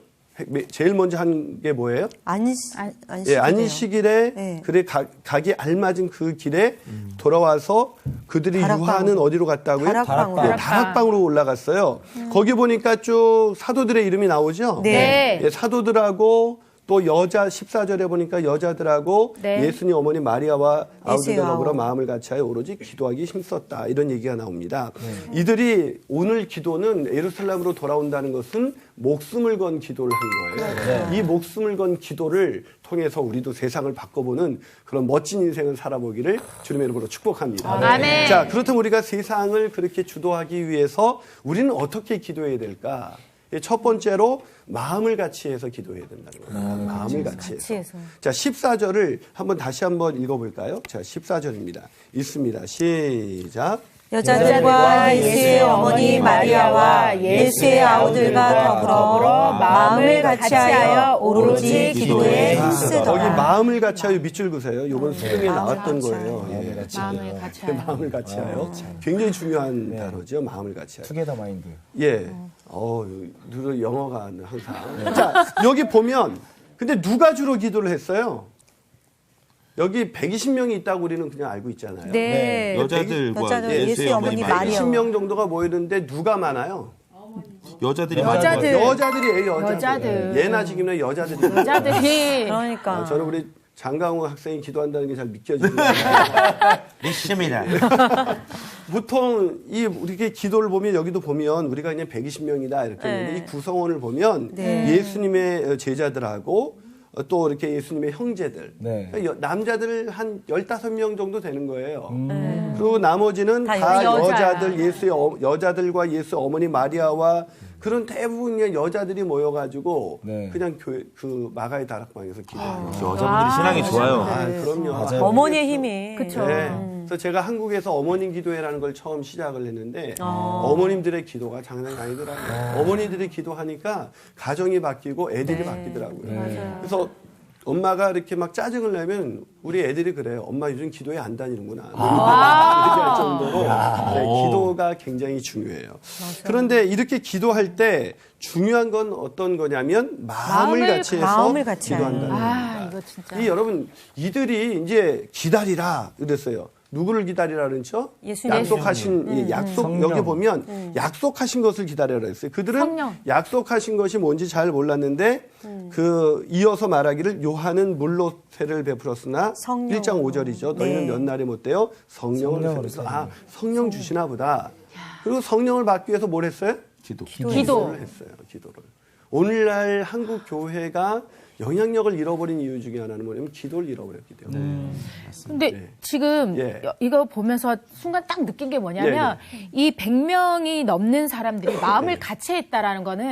제일 먼저 한 게 뭐예요? 안식일이요. 예, 안식일에 네. 그래 가기 알맞은 그 길에 돌아와서 그들이 유하는 어디로 갔다고요? 다락방으로. 네, 다락방으로 올라갔어요. 거기 보니까 쭉 사도들의 이름이 나오죠. 네. 예, 사도들하고 또 여자 14절에 보니까 여자들하고 네. 예수님 어머니 마리아와 아우들과 예수의 더불어 아우. 마음을 같이하여 오로지 기도하기 힘썼다. 이런 얘기가 나옵니다. 이들이 오늘 기도는 예루살렘으로 돌아온다는 것은 목숨을 건 기도를 한 거예요. 이 목숨을 건 기도를 통해서 우리도 세상을 바꿔보는 그런 멋진 인생을 살아보기를 주님의 이름으로 축복합니다. 아멘. 자, 그렇다면 우리가 세상을 그렇게 주도하기 위해서 우리는 어떻게 기도해야 될까? 첫 번째로 마음을 같이 해서 기도해야 된다는 거예요. 마음을 같이 해서. 자, 14절을 다시 한번 읽어볼까요? 자, 14절입니다. 읽습니다. 시작. 여자들과 예수의 어머니 마리아와 예수의 아우들과 더불어 마음을 같이하여 오로지 기도에 거기 힘쓰더라. 마음을 같이하여 밑줄 그세요. 이번 수능에 나왔던 거예요. 예. 마음을 같이 하여. 마음을 같이하여. 굉장히 중요한 단어죠. 마음을 같이하여. 투게더 마인드. 예. 누구 영어가 항상. 자, 여기 보면 근데 누가 주로 기도를 했어요? 여기 120명이 있다고 우리는 그냥 알고 있잖아요. 네. 여자들과 여자들, 예수의 예수의 어머니 어머니 마리아. 120명 정도가 모이는데 누가 많아요? 여자들이 여자들. 많아요. 여자들이에요, 여자들. 여자들. 예나 지금이나 여자들이. 여자들이 그러니까. 저는 우리 장강호 학생이 기도한다는 게 잘 믿겨지는데 믿습니다. 보통 우리가 기도를 보면 여기도 보면 우리가 그냥 120명이다 이렇게 했는데 이 구성원을 보면 예수님의 제자들하고 또 이렇게 예수님의 형제들 네. 남자들 한 15명 정도 되는 거예요. 그리고 나머지는 다 다 여자야. 여자들 여자들과 예수 어머니 마리아와 그런 대부분 그냥 여자들이 모여가지고 네. 그냥 그 마가의 다락방에서 기도해요. 여자분들이 신앙이 좋아요. 아, 그럼요. 맞아요. 어머니의 힘이. 그쵸. 네. 그래서 제가 한국에서 어머님 기도회라는 걸 처음 시작을 했는데 어머님들의 기도가 장난이 아니더라고요. 어머니들이 기도하니까 가정이 바뀌고 애들이 바뀌더라고요. 그래서 엄마가 이렇게 막 짜증을 내면 우리 애들이 그래요. 엄마 요즘 기도회 안 다니는구나. 이렇게 할 정도로 네, 기도가 굉장히 중요해요. 그런데 이렇게 기도할 때 중요한 건 어떤 거냐면 마음을 같이 해서 마음을 같이 기도한다는 겁니다. 아, 이거 진짜. 여러분 이들이 이제 기다리라 그랬어요. 누구를 기다리라 그랬죠? 예수님. 약속하신 약속 성령. 여기 보면 약속하신 것을 기다리라 그랬어요. 그들은 성령. 약속하신 것이 뭔지 잘 몰랐는데 그 이어서 말하기를 요한은 물로 세를 베풀었으나 성령. 1장 5절이죠. 너희는 네. 몇 날이 못 돼요? 성령을 성령으로 베풀었어. 아, 성령 주시나 보다. 그리고 성령을 받기 위해서 뭘 했어요? 기도. 기도를 했어요. 기도를. 오늘날 한국 교회가 영향력을 잃어버린 이유 중에 하나는 뭐냐면 기도를 잃어버렸기 때문에. 근데 네. 지금 예. 이거 보면서 순간 딱 느낀 게 뭐냐면 이 100명이 넘는 사람들이 마음을 같이 했다라는 거는